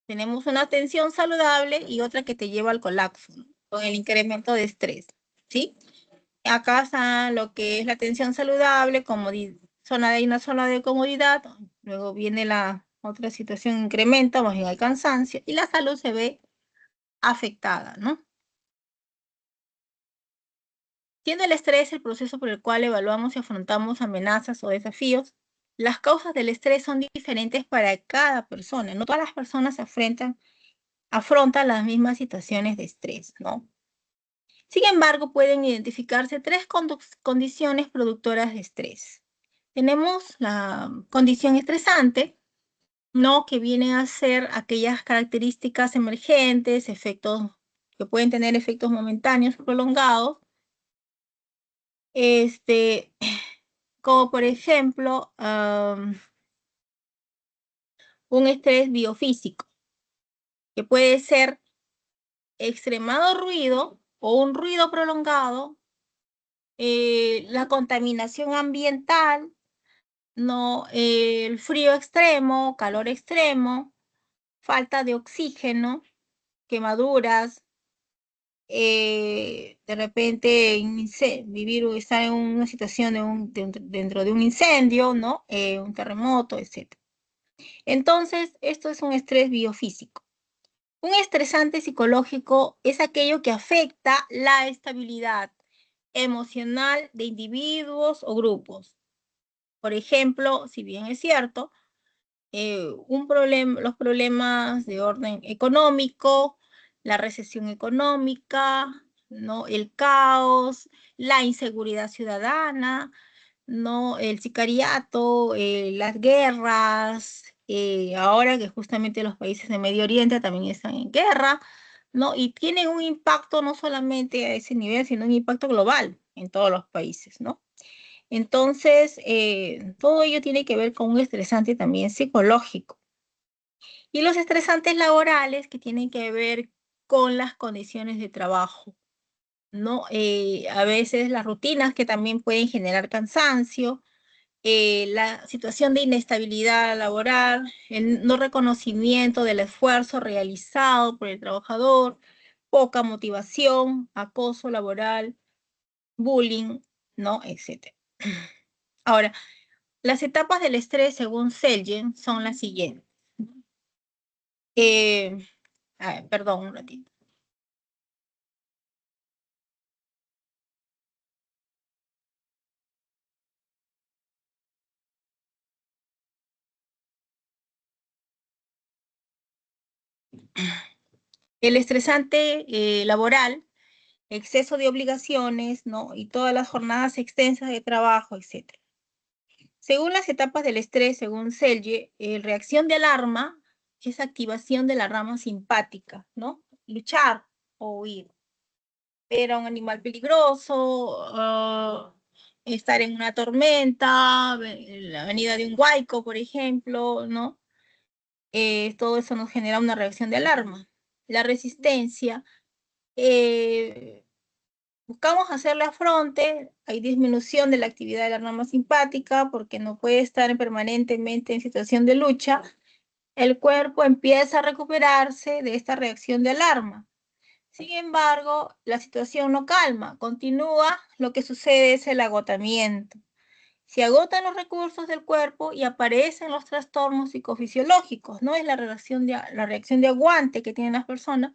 Tenemos una tensión saludable y otra que te lleva al colapso, ¿no? Con el incremento de estrés, ¿sí? Acá está lo que es la tensión saludable, una zona de comodidad, luego viene la otra situación, incrementa, más bien el cansancio, y la salud se ve afectada, ¿no? Siendo el estrés el proceso por el cual evaluamos y afrontamos amenazas o desafíos, las causas del estrés son diferentes para cada persona. No todas las personas afrontan las mismas situaciones de estrés, ¿no? Sin embargo, pueden identificarse tres condiciones productoras de estrés. Tenemos la condición estresante, ¿no? Que vienen a ser aquellas características emergentes, efectos que pueden tener efectos momentáneos prolongados, como por ejemplo un estrés biofísico, que puede ser extremado ruido o un ruido prolongado, la contaminación ambiental, ¿no? El frío extremo, calor extremo, falta de oxígeno, quemaduras, de repente vivir o estar en una situación dentro de un incendio, ¿no? Un terremoto, etc. Entonces, esto es un estrés biofísico. Un estresante psicológico es aquello que afecta la estabilidad emocional de individuos o grupos. Por ejemplo, si bien es cierto, los problemas de orden económico, la recesión económica, ¿no? El caos, la inseguridad ciudadana, ¿no? El sicariato, las guerras, ahora que justamente los países de Medio Oriente también están en guerra, ¿no? Y tienen un impacto no solamente a ese nivel, sino un impacto global en todos los países, ¿no? Entonces, todo ello tiene que ver con un estresante también psicológico. Y los estresantes laborales que tienen que ver con las condiciones de trabajo, ¿no? A veces las rutinas que también pueden generar cansancio, la situación de inestabilidad laboral, el no reconocimiento del esfuerzo realizado por el trabajador, poca motivación, acoso laboral, bullying, ¿no? Etcétera. Ahora, las etapas del estrés, según Selyen, son las siguientes. Eh, perdón, un ratito. El estresante laboral, exceso de obligaciones, ¿no? Y todas las jornadas extensas de trabajo, etc. Según las etapas del estrés, según Selye, reacción de alarma es activación de la rama simpática, ¿no? Luchar o huir. Ver a un animal peligroso, estar en una tormenta, la venida de un huaico, por ejemplo, ¿no? Todo eso nos genera una reacción de alarma. La resistencia, eh, buscamos hacerle afronte, hay disminución de la actividad de la rama simpática porque no puede estar permanentemente en situación de lucha. El cuerpo empieza a recuperarse de esta reacción de alarma. Sin embargo, la situación no calma, continúa, lo que sucede es el agotamiento. Se agotan los recursos del cuerpo y aparecen los trastornos psicofisiológicos, ¿no? Es la reacción de aguante que tienen las personas.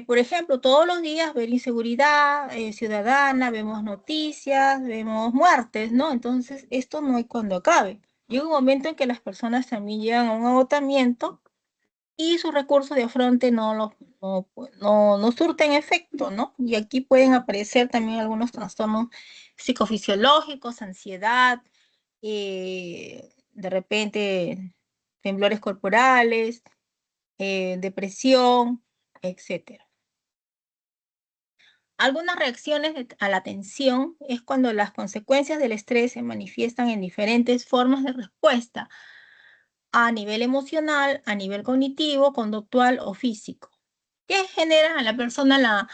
Por ejemplo, todos los días ver inseguridad ciudadana, vemos noticias, vemos muertes, ¿no? Entonces, esto no hay cuando acabe. Llega un momento en que las personas también llegan a un agotamiento y sus recursos de afronte no surten efecto, ¿no? Y aquí pueden aparecer también algunos trastornos psicofisiológicos, ansiedad, de repente temblores corporales, depresión, etcétera. Algunas reacciones a la tensión es cuando las consecuencias del estrés se manifiestan en diferentes formas de respuesta a nivel emocional, a nivel cognitivo, conductual o físico. ¿Qué genera a la persona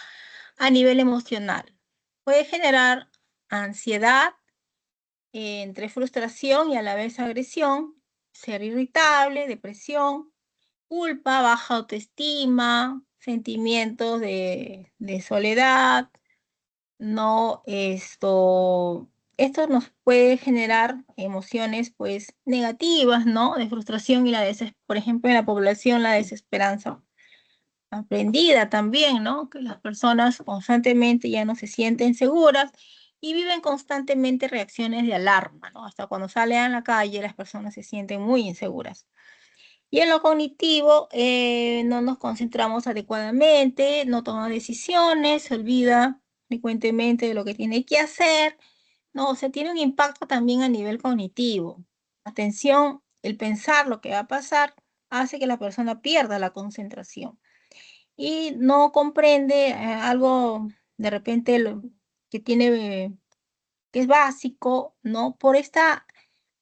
a nivel emocional? Puede generar ansiedad, entre frustración y a la vez agresión, ser irritable, depresión, culpa, baja autoestima, sentimientos de soledad, no esto nos puede generar emociones pues negativas, ¿no? De frustración y por ejemplo, en la población la desesperanza aprendida también, ¿no? Que las personas constantemente ya no se sienten seguras y viven constantemente reacciones de alarma, ¿no? Hasta cuando salen a la calle las personas se sienten muy inseguras. Y en lo cognitivo, no nos concentramos adecuadamente, no toma decisiones, se olvida frecuentemente de lo que tiene que hacer, ¿no? O sea, tiene un impacto también a nivel cognitivo. Atención, el pensar lo que va a pasar hace que la persona pierda la concentración y no comprende algo de repente que tiene, que es básico, ¿no? Por esta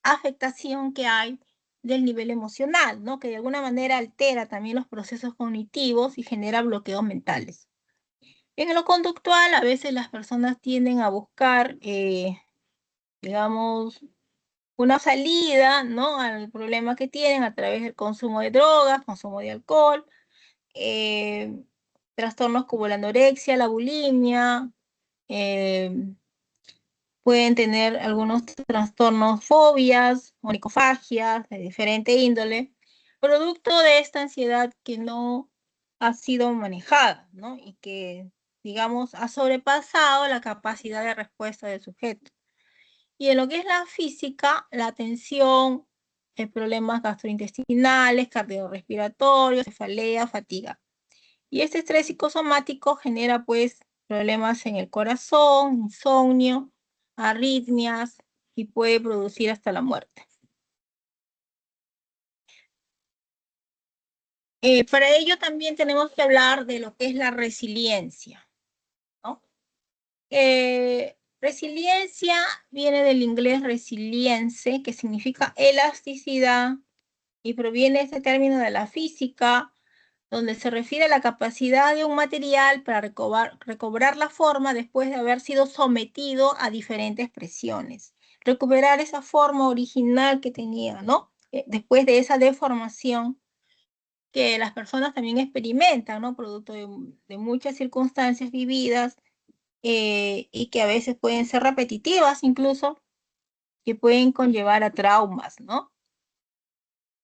afectación que hay del nivel emocional, ¿no? Que de alguna manera altera también los procesos cognitivos y genera bloqueos mentales. En lo conductual, a veces las personas tienden a buscar, digamos, una salida, ¿no? Al problema que tienen a través del consumo de drogas, consumo de alcohol, trastornos como la anorexia, la bulimia, pueden tener algunos trastornos, fobias, onicofagias de diferente índole, producto de esta ansiedad que no ha sido manejada, ¿no? Y que, digamos, ha sobrepasado la capacidad de respuesta del sujeto. Y en lo que es la física, la tensión, problemas gastrointestinales, cardiorrespiratorios, cefalea, fatiga. Y este estrés psicosomático genera pues problemas en el corazón, insomnio, arritmias y puede producir hasta la muerte. Para ello también tenemos que hablar de lo que es la resiliencia, ¿no? Resiliencia viene del inglés resilience, que significa elasticidad, y proviene este término de la física, donde se refiere a la capacidad de un material para recobrar la forma después de haber sido sometido a diferentes presiones. Recuperar esa forma original que tenía, ¿no? Después de esa deformación que las personas también experimentan, ¿no? Producto de muchas circunstancias vividas y que a veces pueden ser repetitivas incluso, que pueden conllevar a traumas, ¿no?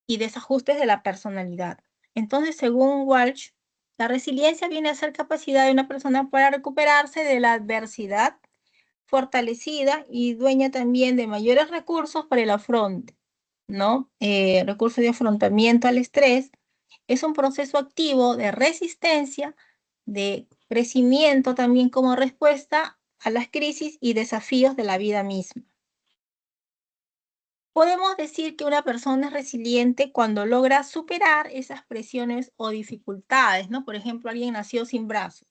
Y desajustes de la personalidad. Entonces, según Walsh, la resiliencia viene a ser capacidad de una persona para recuperarse de la adversidad, fortalecida y dueña también de mayores recursos para el afronte, ¿no? Recursos de afrontamiento al estrés. Es un proceso activo de resistencia, de crecimiento también como respuesta a las crisis y desafíos de la vida misma. Podemos decir que una persona es resiliente cuando logra superar esas presiones o dificultades, ¿no? Por ejemplo, alguien nació sin brazos,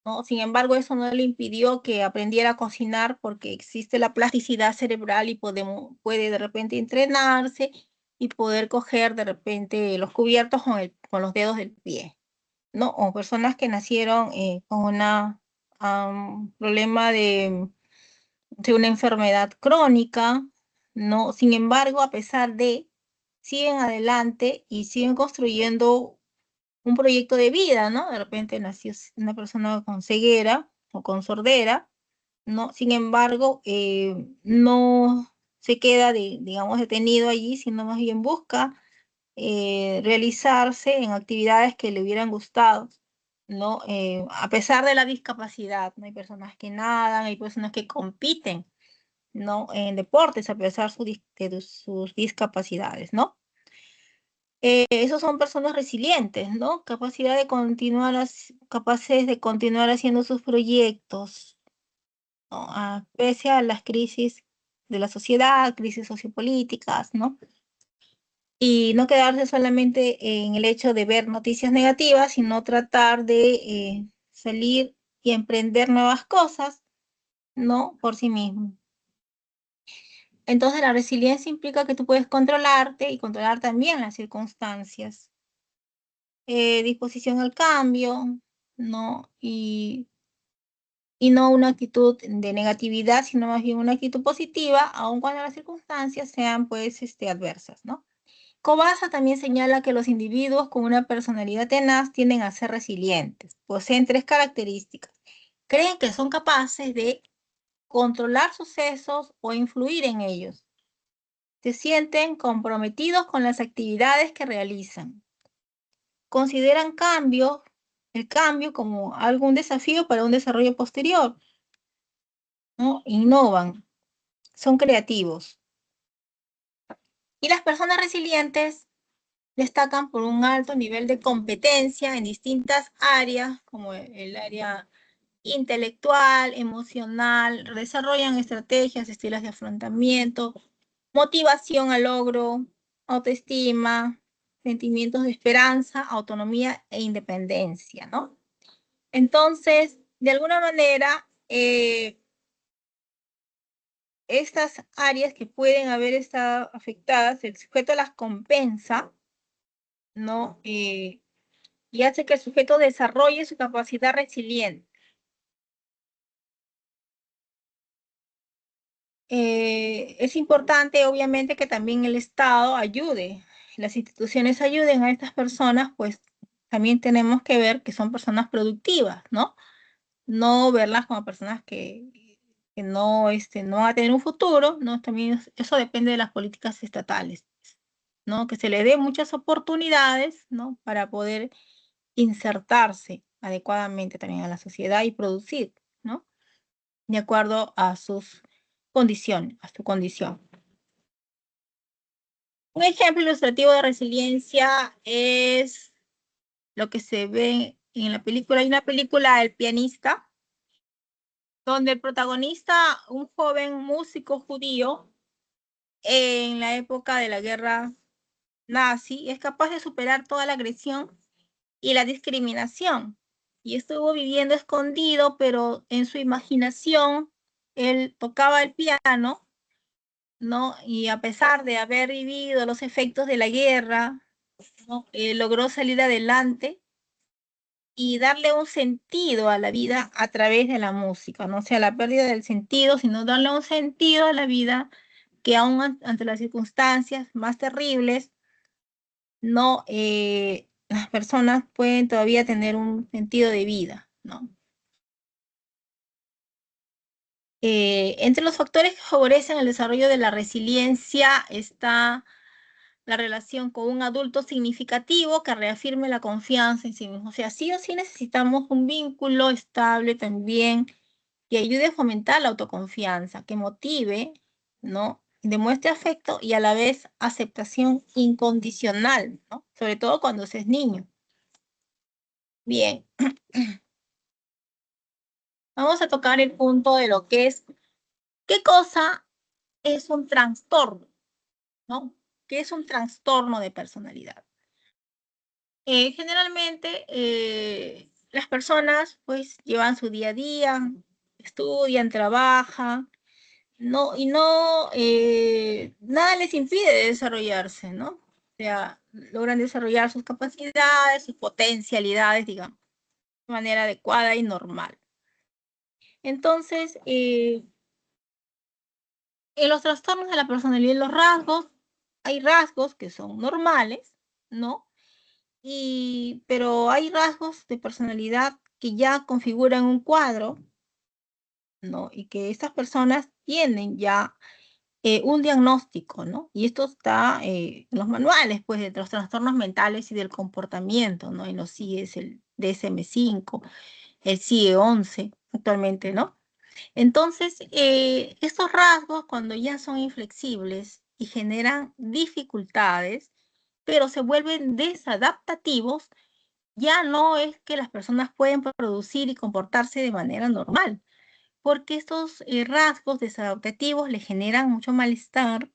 ¿no? Sin embargo, eso no le impidió que aprendiera a cocinar porque existe la plasticidad cerebral y puede de repente entrenarse y poder coger de repente los cubiertos con los dedos del pie, ¿no? O personas que nacieron con un problema de una enfermedad crónica, ¿no? Sin embargo, a pesar de, siguen adelante y siguen construyendo un proyecto de vida, ¿no? De repente nació una persona con ceguera o con sordera, ¿no? Sin embargo, no se queda, digamos, detenido allí, sino más bien busca realizarse en actividades que le hubieran gustado, ¿no? A pesar de la discapacidad, ¿no? Hay personas que nadan, hay personas que compiten, ¿no? En deportes, a pesar de sus discapacidades, ¿no? Esos son personas resilientes, ¿no? Capaces de continuar haciendo sus proyectos, ¿no? Pese a las crisis de la sociedad, crisis sociopolíticas, ¿no? Y no quedarse solamente en el hecho de ver noticias negativas, sino tratar de salir y emprender nuevas cosas, ¿no? Por sí mismo. Entonces la resiliencia implica que tú puedes controlarte y controlar también las circunstancias. Disposición al cambio, ¿no? Y no una actitud de negatividad, sino más bien una actitud positiva, aun cuando las circunstancias sean pues adversas, ¿no? Cobasa también señala que los individuos con una personalidad tenaz tienden a ser resilientes. Poseen tres características. Creen que son capaces de controlar sucesos o influir en ellos. Se sienten comprometidos con las actividades que realizan. Consideran el cambio como algún desafío para un desarrollo posterior, ¿no? Innovan, son creativos. Y las personas resilientes destacan por un alto nivel de competencia en distintas áreas, como el área intelectual, emocional, desarrollan estrategias, estilos de afrontamiento, motivación al logro, autoestima, sentimientos de esperanza, autonomía e independencia, ¿no? Entonces, de alguna manera, estas áreas que pueden haber estado afectadas, el sujeto las compensa, ¿no? Y hace que el sujeto desarrolle su capacidad resiliente. Es importante, obviamente, que también el Estado ayude, las instituciones ayuden a estas personas, pues también tenemos que ver que son personas productivas, ¿no? No verlas como personas que no, no van a tener un futuro, ¿no? También eso depende de las políticas estatales, ¿no? Que se le dé muchas oportunidades, ¿no? Para poder insertarse adecuadamente también a la sociedad y producir, ¿no? De acuerdo a sus condiciones, a su condición. Un ejemplo ilustrativo de resiliencia es lo que se ve en la película. Hay una película, El pianista, donde el protagonista, un joven músico judío, en la época de la guerra nazi, es capaz de superar toda la agresión y la discriminación. Y estuvo viviendo escondido, pero en su imaginación, él tocaba el piano, ¿no? Y a pesar de haber vivido los efectos de la guerra, ¿no? Logró salir adelante y darle un sentido a la vida a través de la música, no sea la pérdida del sentido, sino darle un sentido a la vida que aún ante las circunstancias más terribles, no, las personas pueden todavía tener un sentido de vida, ¿no? Entre los factores que favorecen el desarrollo de la resiliencia está la relación con un adulto significativo que reafirme la confianza en sí mismo. O sea, sí o sí necesitamos un vínculo estable también que ayude a fomentar la autoconfianza, que motive, ¿no? Demuestre afecto y a la vez aceptación incondicional, ¿no? Sobre todo cuando se es niño. Bien, vamos a tocar el punto de lo que es, ¿qué cosa es un trastorno? ¿No? ¿Qué es un trastorno de personalidad? Generalmente las personas pues llevan su día a día, estudian, trabajan, no, y no, nada les impide desarrollarse, ¿no? O sea, logran desarrollar sus capacidades, sus potencialidades, digamos, de manera adecuada y normal. Entonces, en los trastornos de la personalidad y los rasgos, hay rasgos que son normales, ¿no? Pero hay rasgos de personalidad que ya configuran un cuadro, ¿no? Y que estas personas tienen ya un diagnóstico, ¿no? Y esto está en los manuales, pues, de los trastornos mentales y del comportamiento, ¿no? En los CIEs, el DSM-5, el CIE-11, actualmente, ¿no? Entonces, estos rasgos, cuando ya son inflexibles y generan dificultades, pero se vuelven desadaptativos, ya no es que las personas pueden producir y comportarse de manera normal, porque estos rasgos desadaptativos le generan mucho malestar,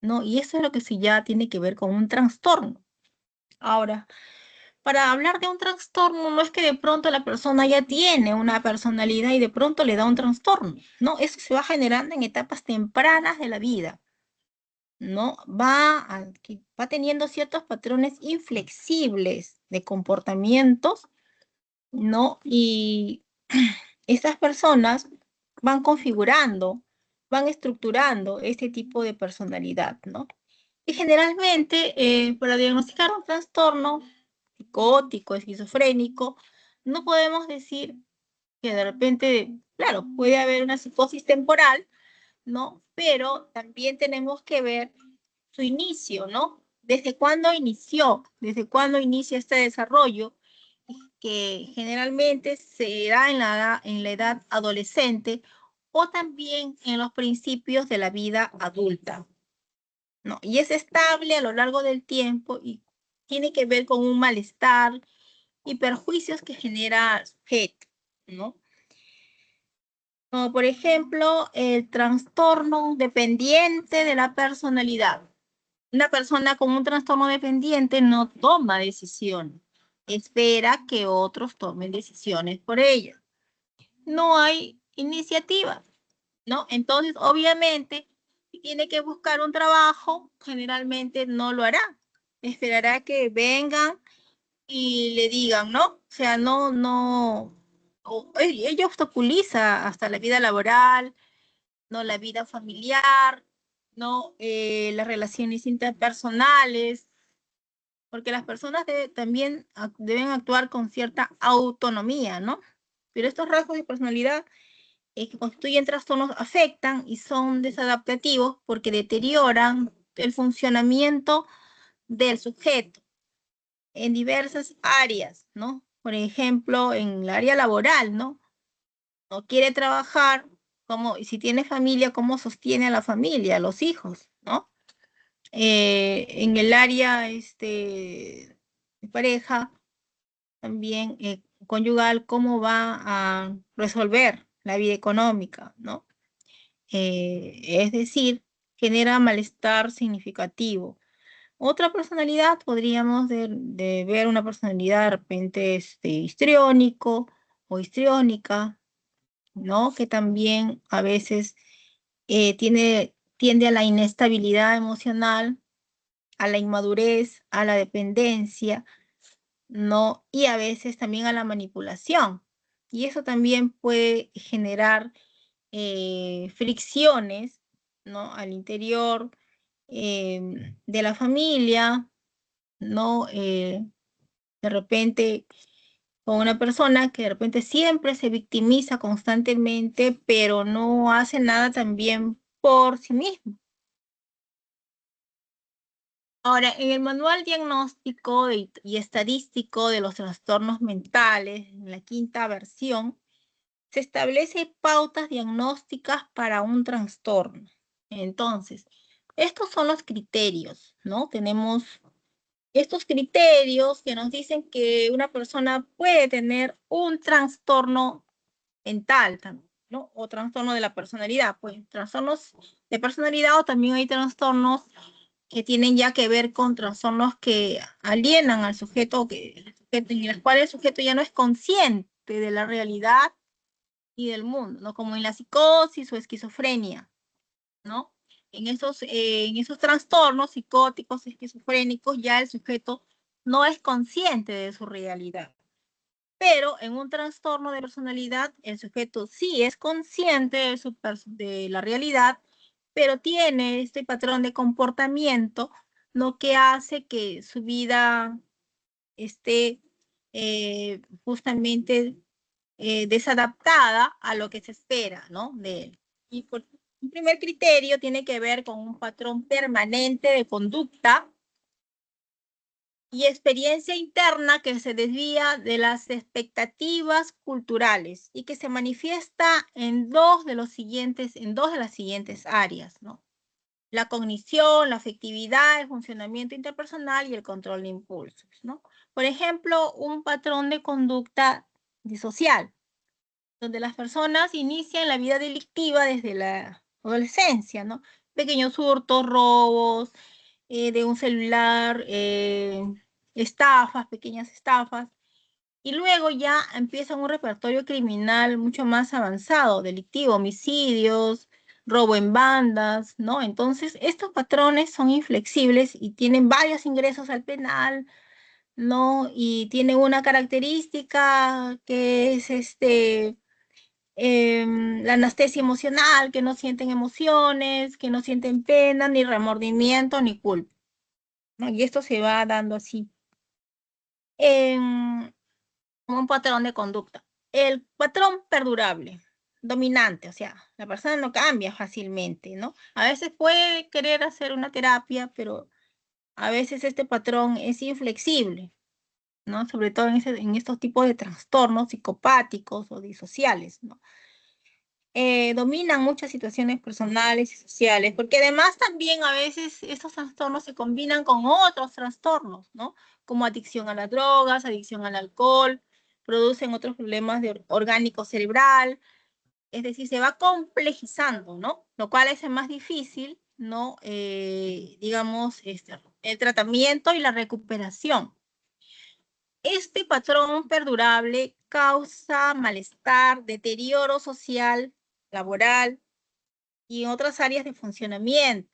¿no? Y eso es lo que sí ya tiene que ver con un trastorno. Ahora, para hablar de un trastorno, no es que de pronto la persona ya tiene una personalidad y de pronto le da un trastorno, ¿no? Eso se va generando en etapas tempranas de la vida, ¿no? Va teniendo ciertos patrones inflexibles de comportamientos, ¿no? Y estas personas van configurando, van estructurando este tipo de personalidad, ¿no? Y generalmente, para diagnosticar un trastorno psicótico, esquizofrénico, no podemos decir que de repente, claro, puede haber una psicosis temporal, ¿no? Pero también tenemos que ver su inicio, ¿no? Desde cuándo inicia este desarrollo, que generalmente se da en la edad adolescente o también en los principios de la vida adulta, ¿no? Y es estable a lo largo del tiempo y tiene que ver con un malestar y perjuicios que genera el sujeto, ¿no? Como por ejemplo, el trastorno dependiente de la personalidad. Una persona con un trastorno dependiente no toma decisiones, espera que otros tomen decisiones por ella. No hay iniciativa, ¿no? Entonces, obviamente, si tiene que buscar un trabajo, generalmente no lo hará. Esperará que vengan y le digan, ¿no? O sea, ello obstaculiza hasta la vida laboral, ¿no? La vida familiar, ¿no? Las relaciones interpersonales, porque las personas también deben actuar con cierta autonomía, ¿no? Pero estos rasgos de personalidad que constituyen trastornos afectan y son desadaptativos porque deterioran el funcionamiento del sujeto en diversas áreas, ¿no? Por ejemplo, en el área laboral, ¿no? No quiere trabajar, y si tiene familia, ¿cómo sostiene a la familia, a los hijos, ¿no? En el área de pareja, también conyugal, ¿cómo va a resolver la vida económica, ¿no? Es decir, genera malestar significativo. Otra personalidad, podríamos de ver una personalidad de repente histriónico o histriónica, ¿no? Que también a veces tiende a la inestabilidad emocional, a la inmadurez, a la dependencia, ¿no? Y a veces también a la manipulación. Y eso también puede generar fricciones, ¿no? Al interior de la familia, ¿no? De repente con una persona que de repente siempre se victimiza constantemente, pero no hace nada también por sí mismo. Ahora, en el manual diagnóstico y estadístico de los trastornos mentales, en la quinta versión, se establece pautas diagnósticas para un trastorno. Entonces, estos son los criterios, ¿no? Tenemos estos criterios que nos dicen que una persona puede tener un trastorno mental, ¿no? O trastorno de la personalidad, pues trastornos de personalidad, o también hay trastornos que tienen ya que ver con trastornos que alienan al sujeto, en los cuales el sujeto ya no es consciente de la realidad y del mundo, ¿no? Como en la psicosis o esquizofrenia, ¿no? En esos trastornos psicóticos, esquizofrénicos, ya el sujeto no es consciente de su realidad. Pero en un trastorno de personalidad, el sujeto sí es consciente de la realidad, pero tiene este patrón de comportamiento, lo que hace que su vida esté justamente desadaptada a lo que se espera, ¿no? De él. Y un primer criterio tiene que ver con un patrón permanente de conducta y experiencia interna que se desvía de las expectativas culturales y que se manifiesta en dos de las siguientes áreas, ¿no? La cognición, la afectividad, el funcionamiento interpersonal y el control de impulsos, ¿no? Por ejemplo, un patrón de conducta disocial, donde las personas inician la vida delictiva desde la adolescencia, ¿no? Pequeños hurtos, robos de un celular, estafas, pequeñas estafas, y luego ya empiezan un repertorio criminal mucho más avanzado, delictivo, homicidios, robo en bandas, ¿no? Entonces, estos patrones son inflexibles y tienen varios ingresos al penal, ¿no? Y tienen una característica que es la anestesia emocional, que no sienten emociones, que no sienten pena, ni remordimiento, ni culpa, ¿no? Y esto se va dando así en un patrón de conducta. El patrón perdurable, dominante, o sea, la persona no cambia fácilmente, ¿no? A veces puede querer hacer una terapia, pero a veces este patrón es inflexible, ¿no? Sobre todo en estos tipos de trastornos psicopáticos o disociales, ¿no? Dominan muchas situaciones personales y sociales, porque además también a veces estos trastornos se combinan con otros trastornos, ¿no? Como adicción a las drogas, adicción al alcohol, producen otros problemas de orgánico cerebral, es decir, se va complejizando, ¿no? Lo cual es más difícil, ¿no? Digamos, el tratamiento y la recuperación. Este patrón perdurable causa malestar, deterioro social, laboral, y en otras áreas de funcionamiento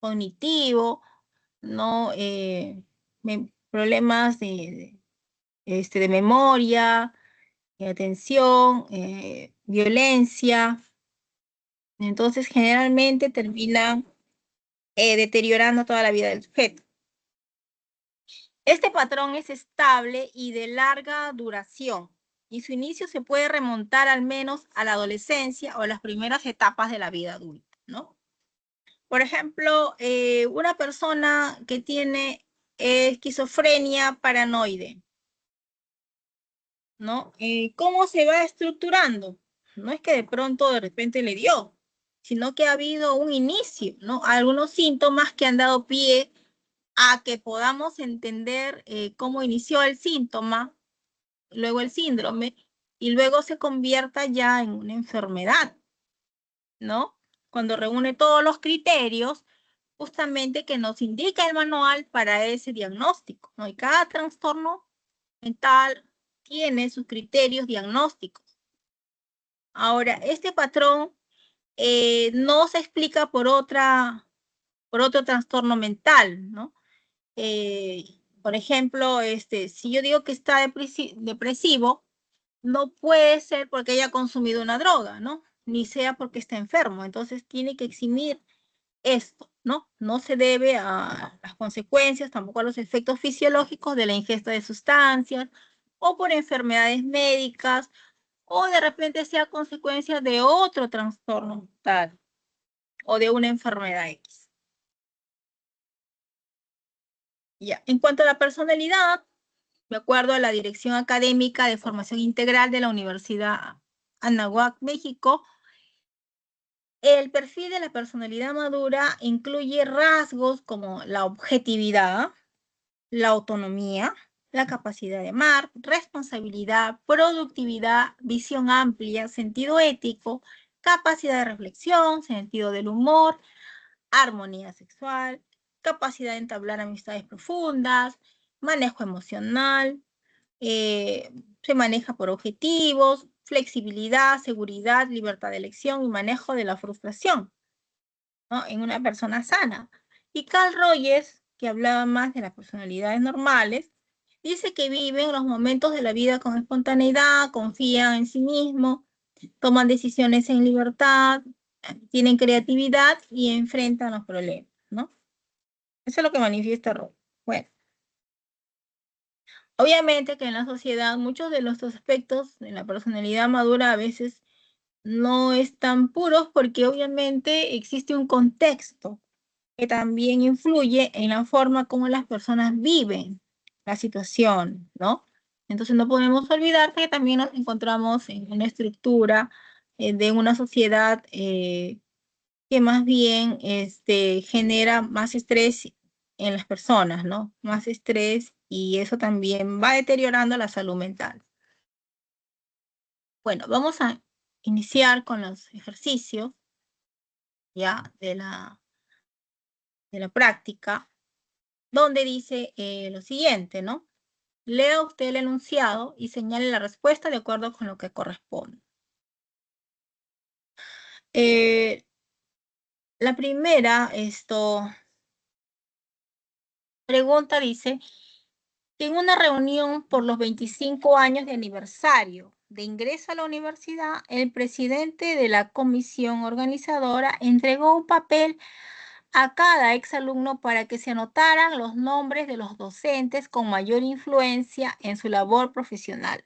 cognitivo, ¿no? Problemas de memoria, de atención, violencia. Entonces, generalmente terminan deteriorando toda la vida del sujeto. Este patrón es estable y de larga duración, y su inicio se puede remontar al menos a la adolescencia o las primeras etapas de la vida adulta, ¿no? Por ejemplo, una persona que tiene esquizofrenia paranoide, ¿no? ¿Cómo se va estructurando? No es que de pronto de repente le dio, sino que ha habido un inicio, ¿no? Algunos síntomas que han dado pie a que podamos entender cómo inició el síntoma, luego el síndrome, y luego se convierta ya en una enfermedad, ¿no? Cuando reúne todos los criterios justamente que nos indica el manual para ese diagnóstico, ¿no? Y cada trastorno mental tiene sus criterios diagnósticos. Ahora, este patrón no se explica por otro trastorno mental, ¿no? Por ejemplo, si yo digo que está depresivo, no puede ser porque haya consumido una droga, ¿no? Ni sea porque está enfermo. Entonces tiene que eximir esto, ¿no? No se debe a las consecuencias, tampoco a los efectos fisiológicos de la ingesta de sustancias o por enfermedades médicas o de repente sea consecuencia de otro trastorno mental o de una enfermedad X. Ya. En cuanto a la personalidad, de acuerdo a la Dirección Académica de Formación Integral de la Universidad Anáhuac, México, el perfil de la personalidad madura incluye rasgos como la objetividad, la autonomía, la capacidad de amar, responsabilidad, productividad, visión amplia, sentido ético, capacidad de reflexión, sentido del humor, armonía sexual, capacidad de entablar amistades profundas, manejo emocional, se maneja por objetivos, flexibilidad, seguridad, libertad de elección y manejo de la frustración, ¿no? En una persona sana. Y Carl Rogers, que hablaba más de las personalidades normales, dice que viven los momentos de la vida con espontaneidad, confían en sí mismos, toman decisiones en libertad, tienen creatividad y enfrentan los problemas, ¿no? Eso es lo que manifiesta Rogers. Bueno, obviamente que en la sociedad muchos de los aspectos de la personalidad madura a veces no están puros porque obviamente existe un contexto que también influye en la forma como las personas viven la situación, ¿no? Entonces no podemos olvidar que también nos encontramos en una estructura de una sociedad que más bien genera más estrés en las personas, ¿no? Más estrés y eso también va deteriorando la salud mental. Bueno, vamos a iniciar con los ejercicios ya de la práctica, donde dice lo siguiente, ¿no? Lea usted el enunciado y señale la respuesta de acuerdo con lo que corresponde. La primera, pregunta dice que en una reunión por los 25 años de aniversario de ingreso a la universidad, el presidente de la comisión organizadora entregó un papel a cada exalumno para que se anotaran los nombres de los docentes con mayor influencia en su labor profesional.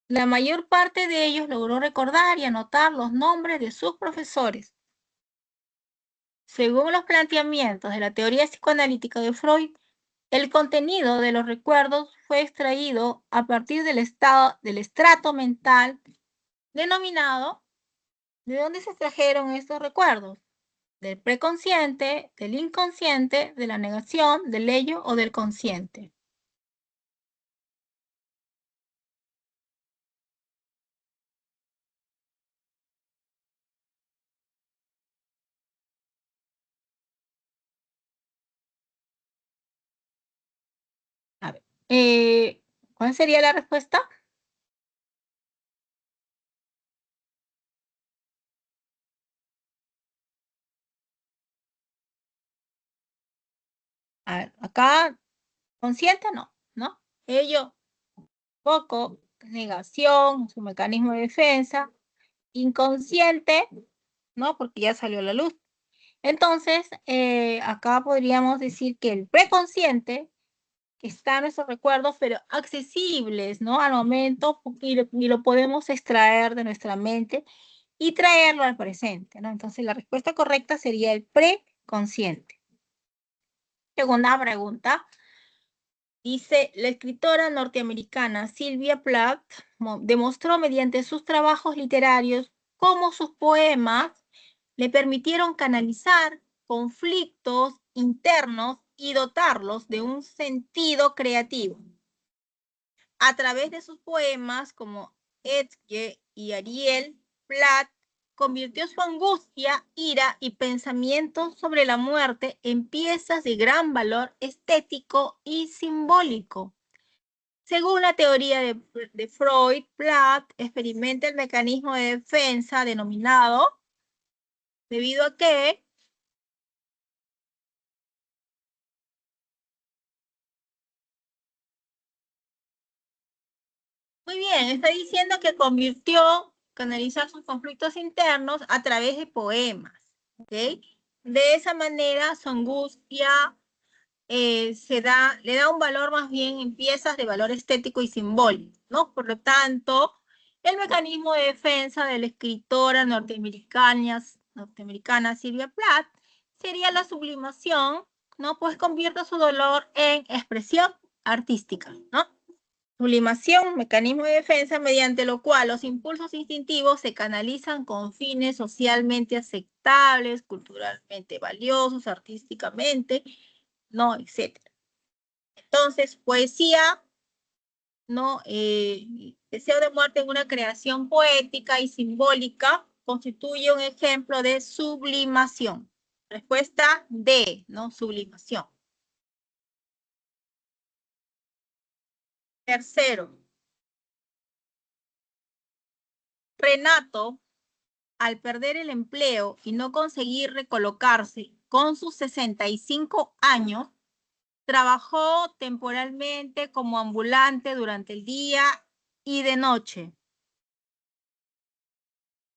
La mayor parte de ellos logró recordar y anotar los nombres de sus profesores. Según los planteamientos de la teoría psicoanalítica de Freud, el contenido de los recuerdos fue extraído a partir del estrato mental denominado. ¿De dónde se extrajeron estos recuerdos? Del preconsciente, del inconsciente, de la negación, del ello o del consciente. A ver, ¿cuál sería la respuesta? A ver, acá, consciente no, ¿no? Ello, poco, negación, su mecanismo de defensa, inconsciente, ¿no? Porque ya salió a la luz. Entonces, acá podríamos decir que el preconsciente está en nuestros recuerdos, pero accesibles, ¿no? Al momento, y lo podemos extraer de nuestra mente y traerlo al presente, ¿no? Entonces, la respuesta correcta sería el preconsciente. Segunda pregunta. Dice, la escritora norteamericana Sylvia Plath demostró mediante sus trabajos literarios cómo sus poemas le permitieron canalizar conflictos internos y dotarlos de un sentido creativo. A través de sus poemas como Edge y Ariel, Plath convirtió su angustia, ira y pensamientos sobre la muerte en piezas de gran valor estético y simbólico. Según la teoría de Freud, Plath experimenta el mecanismo de defensa denominado, debido a que muy bien, está diciendo que convirtió canalizar sus conflictos internos a través de poemas, ¿ok? De esa manera su angustia le da un valor más bien en piezas de valor estético y simbólico, ¿no? Por lo tanto, el mecanismo de defensa de la escritora norteamericana Sylvia Plath sería la sublimación, ¿no? Pues convierte su dolor en expresión artística, ¿no? Sublimación, mecanismo de defensa mediante lo cual los impulsos instintivos se canalizan con fines socialmente aceptables, culturalmente valiosos, artísticamente, ¿no? Etcétera. Entonces, poesía, ¿no? Deseo de muerte en una creación poética y simbólica constituye un ejemplo de sublimación. Respuesta D, ¿no? Sublimación. Tercero, Renato, al perder el empleo y no conseguir recolocarse con sus 65 años, trabajó temporalmente como ambulante durante el día y de noche,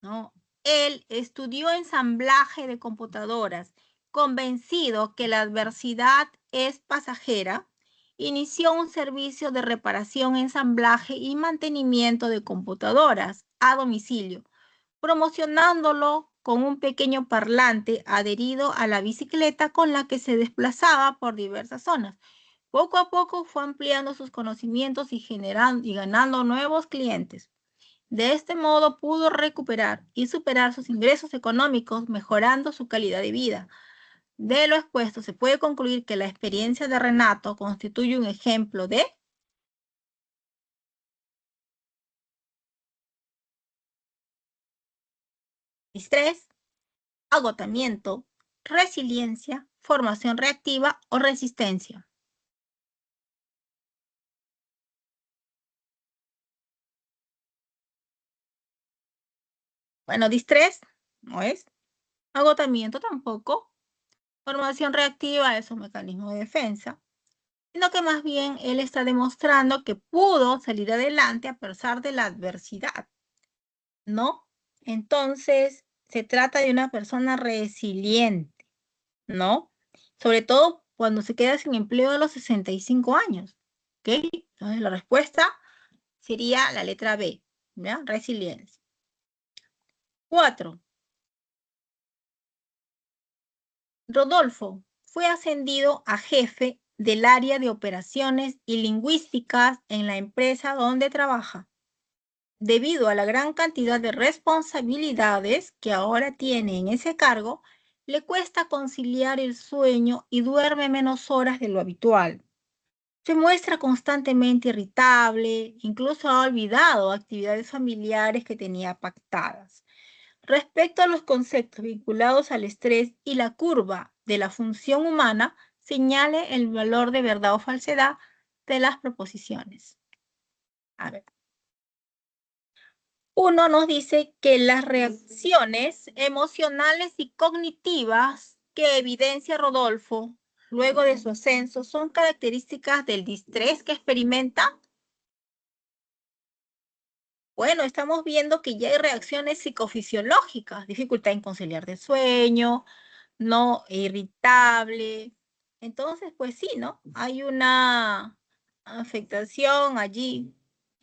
¿no? Él estudió ensamblaje de computadoras, convencido que la adversidad es pasajera, inició un servicio de reparación, ensamblaje y mantenimiento de computadoras a domicilio, promocionándolo con un pequeño parlante adherido a la bicicleta con la que se desplazaba por diversas zonas. Poco a poco fue ampliando sus conocimientos y ganando nuevos clientes. De este modo pudo recuperar y superar sus ingresos económicos, mejorando su calidad de vida. De lo expuesto, se puede concluir que la experiencia de Renato constituye un ejemplo de estrés, agotamiento, resiliencia, formación reactiva o resistencia. Bueno, distrés no es, agotamiento tampoco, formación reactiva es un mecanismo de defensa, sino que más bien él está demostrando que pudo salir adelante a pesar de la adversidad, ¿no? Entonces, se trata de una persona resiliente, ¿no? Sobre todo cuando se queda sin empleo a los 65 años, ¿ok? Entonces, la respuesta sería la letra B, ¿ya? Resiliencia. 4. Rodolfo fue ascendido a jefe del área de operaciones y lingüísticas en la empresa donde trabaja. Debido a la gran cantidad de responsabilidades que ahora tiene en ese cargo, le cuesta conciliar el sueño y duerme menos horas de lo habitual. Se muestra constantemente irritable, incluso ha olvidado actividades familiares que tenía pactadas. Respecto a los conceptos vinculados al estrés y la curva de la función humana, señale el valor de verdad o falsedad de las proposiciones. A ver. Uno nos dice que las reacciones emocionales y cognitivas que evidencia Rodolfo luego de su ascenso son características del distrés que experimenta. Bueno, estamos viendo que ya hay reacciones psicofisiológicas, dificultad en conciliar de sueño, no irritable. Entonces, pues sí, ¿no? Hay una afectación allí,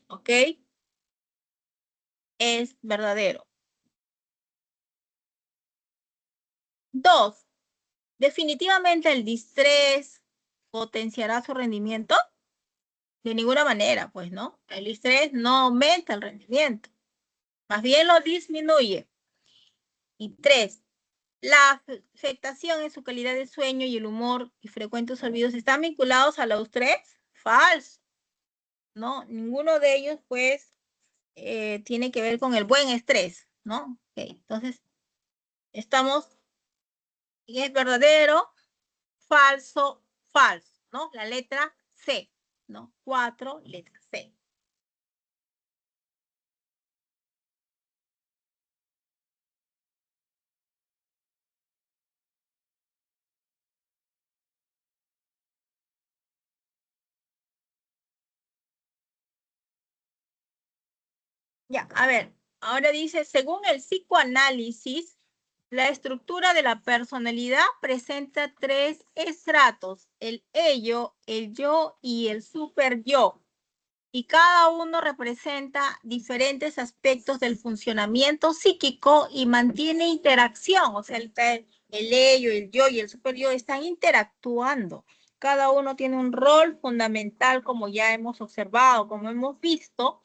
¿ok? Es verdadero. 2, definitivamente el distrés potenciará su rendimiento. De ninguna manera, pues, ¿no? El estrés no aumenta el rendimiento, más bien lo disminuye. Y 3, la afectación en su calidad de sueño y el humor y frecuentes olvidos están vinculados al estrés. Falso, ¿no? Ninguno de ellos, pues, tiene que ver con el buen estrés, ¿no? Okay. Entonces, estamos, y es verdadero, falso, falso, ¿no? La letra C, ¿no? 4, letra C. Ya, a ver, ahora dice, según el psicoanálisis, la estructura de la personalidad presenta 3 estratos, el ello, el yo y el super yo. Y cada uno representa diferentes aspectos del funcionamiento psíquico y mantiene interacción, o sea, el ello, el yo y el super yo están interactuando. Cada uno tiene un rol fundamental, como ya hemos observado, como hemos visto.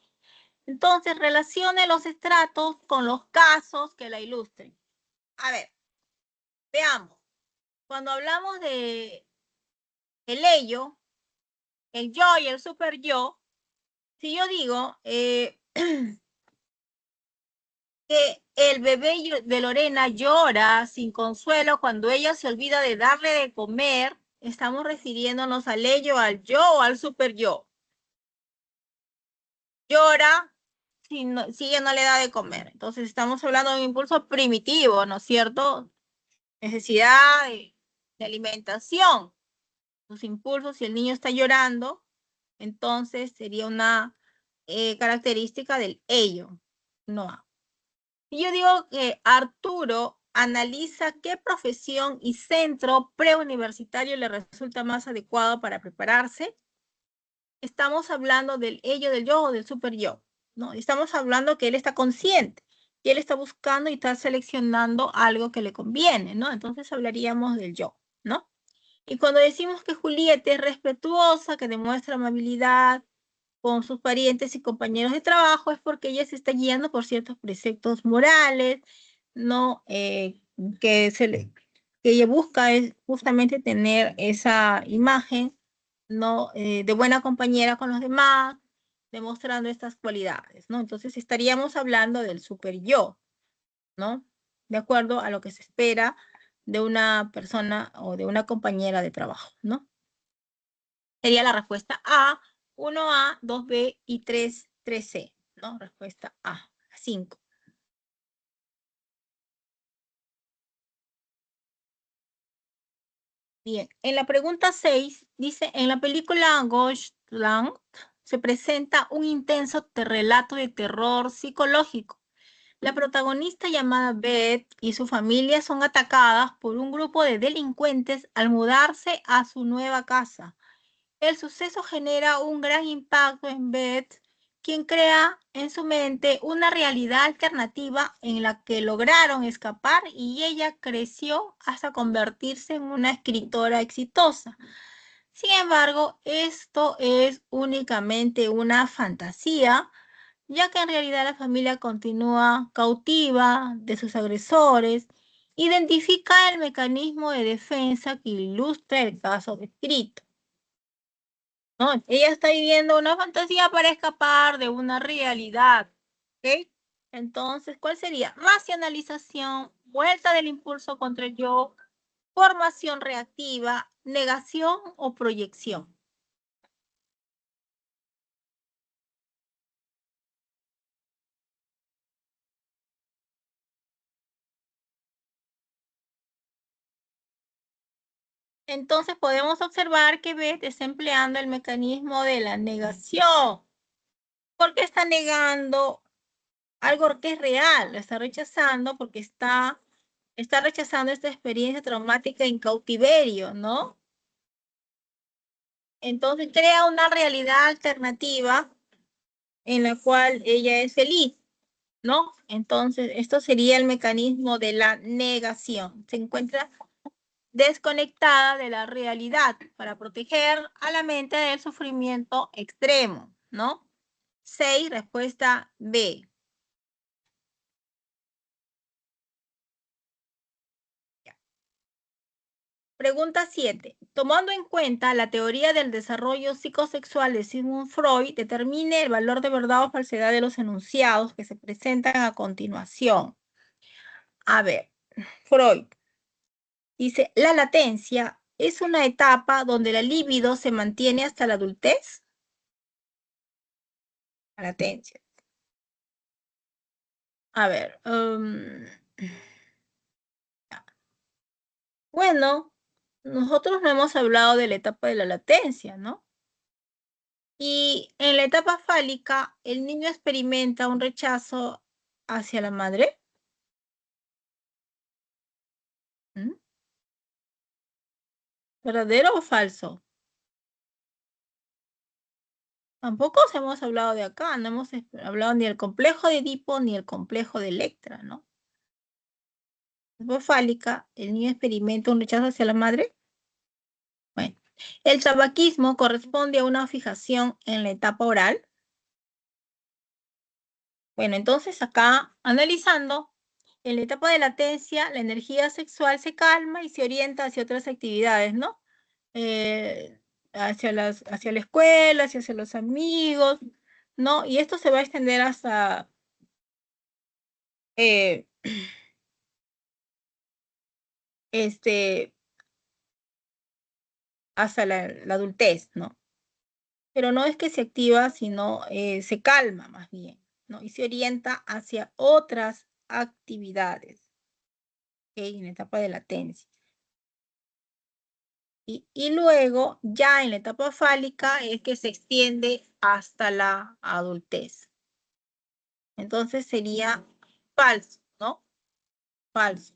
Entonces, relacione los estratos con los casos que la ilustren. A ver, veamos. Cuando hablamos de el ello, el yo y el super yo, si yo digo que el bebé de Lorena llora sin consuelo cuando ella se olvida de darle de comer, estamos refiriéndonos al ello, al yo o al super yo. Llora si ella no le da de comer. Entonces estamos hablando de un impulso primitivo, ¿no es cierto? Necesidad de alimentación, sus impulsos, si el niño está llorando, entonces sería una característica del ello, no. Y yo digo que Arturo analiza qué profesión y centro preuniversitario le resulta más adecuado para prepararse. Estamos hablando del ello, del yo o del super yo, ¿no? Estamos hablando que él está consciente y él está buscando y está seleccionando algo que le conviene, ¿no? Entonces hablaríamos del yo, ¿no? Y cuando decimos que Julieta es respetuosa, que demuestra amabilidad con sus parientes y compañeros de trabajo, es porque ella se está guiando por ciertos preceptos morales, ¿no? Que, que ella busca es justamente tener esa imagen, ¿no? De buena compañera con los demás, demostrando estas cualidades, ¿no? Entonces estaríamos hablando del super yo, ¿no? De acuerdo a lo que se espera de una persona o de una compañera de trabajo, ¿no? Sería la respuesta A, 1A, 2B y 3C, ¿no? Respuesta A, 5. Bien, en la pregunta 6 dice, en la película Ghostland se presenta un intenso relato de terror psicológico. La protagonista llamada Beth y su familia son atacadas por un grupo de delincuentes al mudarse a su nueva casa. El suceso genera un gran impacto en Beth, quien crea en su mente una realidad alternativa en la que lograron escapar y ella creció hasta convertirse en una escritora exitosa. Sin embargo, esto es únicamente una fantasía, ya que en realidad la familia continúa cautiva de sus agresores. Identifica el mecanismo de defensa que ilustra el caso descrito. ¿No? Ella está viviendo una fantasía para escapar de una realidad. ¿Ok? Entonces, ¿cuál sería? Racionalización, vuelta del impulso contra el yo, formación reactiva, negación o proyección. Entonces podemos observar que Beth está empleando el mecanismo de la negación. ¿Por qué está negando algo que es real? Lo está rechazando porque está rechazando esta experiencia traumática en cautiverio, ¿no? Entonces crea una realidad alternativa en la cual ella es feliz, ¿no? Entonces, esto sería el mecanismo de la negación. Se encuentra desconectada de la realidad para proteger a la mente del sufrimiento extremo, ¿no? 6, respuesta B. Pregunta 7. Tomando en cuenta la teoría del desarrollo psicosexual de Sigmund Freud, determine el valor de verdad o falsedad de los enunciados que se presentan a continuación. A ver, Freud dice, la latencia es una etapa donde la libido se mantiene hasta la adultez. La latencia. A ver, bueno, nosotros no hemos hablado de la etapa de la latencia, ¿no? Y en la etapa fálica, el niño experimenta un rechazo hacia la madre. ¿Mm? ¿Verdadero o falso? Tampoco hemos hablado de acá, no hemos hablado ni del complejo de Edipo ni el complejo de Electra, ¿no? En la etapa fálica, el niño experimenta un rechazo hacia la madre. Bueno, el tabaquismo corresponde a una fijación en la etapa oral. Bueno, entonces acá, analizando, en la etapa de latencia, la energía sexual se calma y se orienta hacia otras actividades, ¿no? Hacia la escuela, hacia los amigos, ¿no? Y esto se va a extender hasta, eh, hasta la adultez, ¿no? Pero no es que se activa, sino se calma más bien, ¿no? Y se orienta hacia otras actividades, ¿ok? En la etapa de latencia. Y luego, ya en la etapa fálica, es que se extiende hasta la adultez. Entonces sería falso, ¿no? Falso,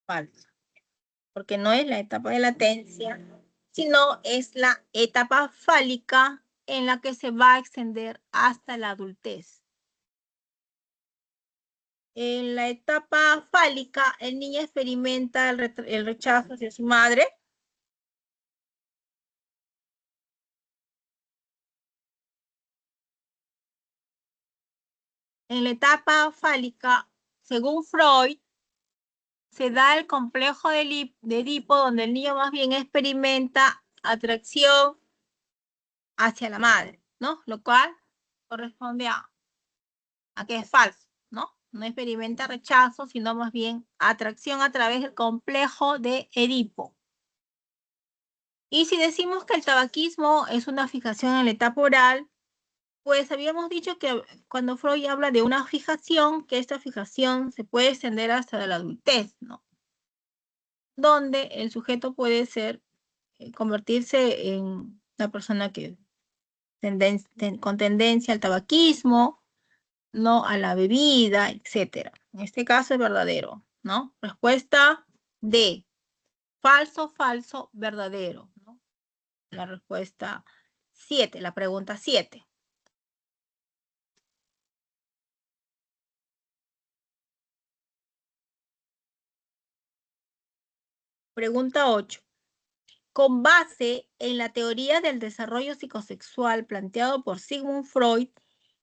falso. Porque no es la etapa de latencia, sino es la etapa fálica en la que se va a extender hasta la adultez. En la etapa fálica, el niño experimenta el rechazo hacia su madre. En la etapa fálica, según Freud, se da el complejo de Edipo, donde el niño más bien experimenta atracción hacia la madre, ¿no? Lo cual corresponde a que es falso, ¿no? No experimenta rechazo, sino más bien atracción a través del complejo de Edipo. Y si decimos que el tabaquismo es una fijación en la etapa oral, pues habíamos dicho que cuando Freud habla de una fijación, que esta fijación se puede extender hasta la adultez, ¿no? Donde el sujeto puede ser, convertirse en una persona que con tendencia al tabaquismo, ¿no? A la bebida, etcétera. En este caso es verdadero, ¿no? Respuesta D. Falso, falso, verdadero, ¿no? La respuesta 7, la pregunta 7. Pregunta 8. Con base en la teoría del desarrollo psicosexual planteado por Sigmund Freud,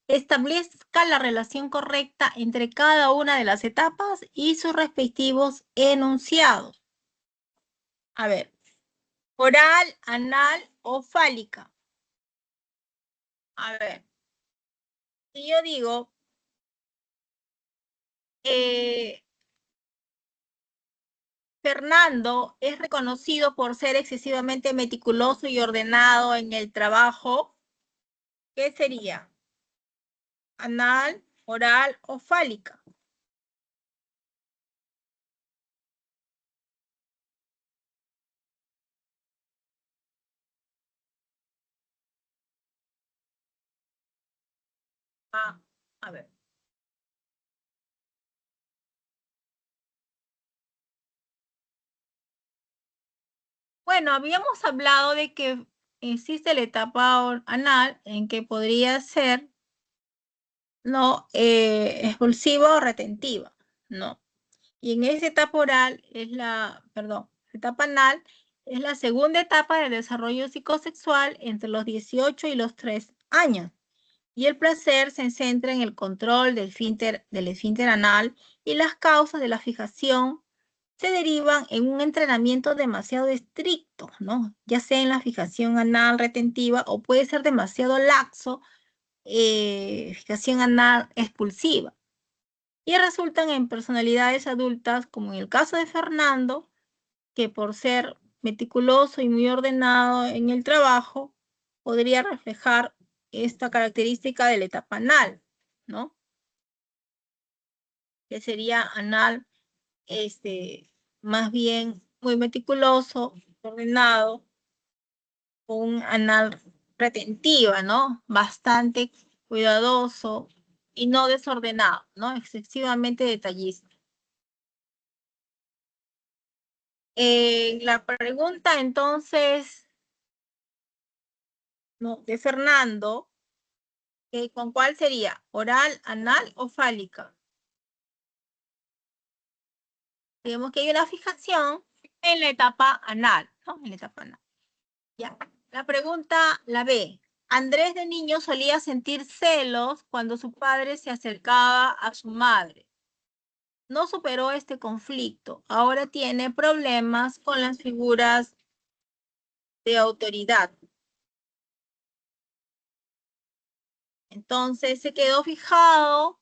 establezca la relación correcta entre cada una de las etapas y sus respectivos enunciados. A ver, oral, anal o fálica. A ver, si yo digo, eh, Fernando es reconocido por ser excesivamente meticuloso y ordenado en el trabajo, ¿qué sería? ¿Anal, oral o fálica? A ver. Bueno, habíamos hablado de que existe la etapa anal en que podría ser, ¿no? Expulsiva o retentiva, ¿no? Y en esa etapa oral etapa anal es la segunda etapa del desarrollo psicosexual entre los 18 y los 3 años. Y el placer se centra en el control del esfínter anal y las causas de la fijación se derivan en un entrenamiento demasiado estricto, ¿no? Ya sea en la fijación anal retentiva o puede ser demasiado laxo, fijación anal expulsiva. Y resultan en personalidades adultas, como en el caso de Fernando, que por ser meticuloso y muy ordenado en el trabajo, podría reflejar esta característica de la etapa anal, ¿no? Que sería anal, más bien muy meticuloso, ordenado, con un anal retentiva, ¿no? Bastante cuidadoso y no desordenado, ¿no? Excesivamente detallista. La pregunta entonces, ¿no? De Fernando, ¿con cuál sería? ¿Oral, anal o fálica? Digamos que hay una fijación en la etapa anal, ¿no? En la etapa anal. Ya. La pregunta, la B. Andrés de niño solía sentir celos cuando su padre se acercaba a su madre. No superó este conflicto. Ahora tiene problemas con las figuras de autoridad. Entonces se quedó fijado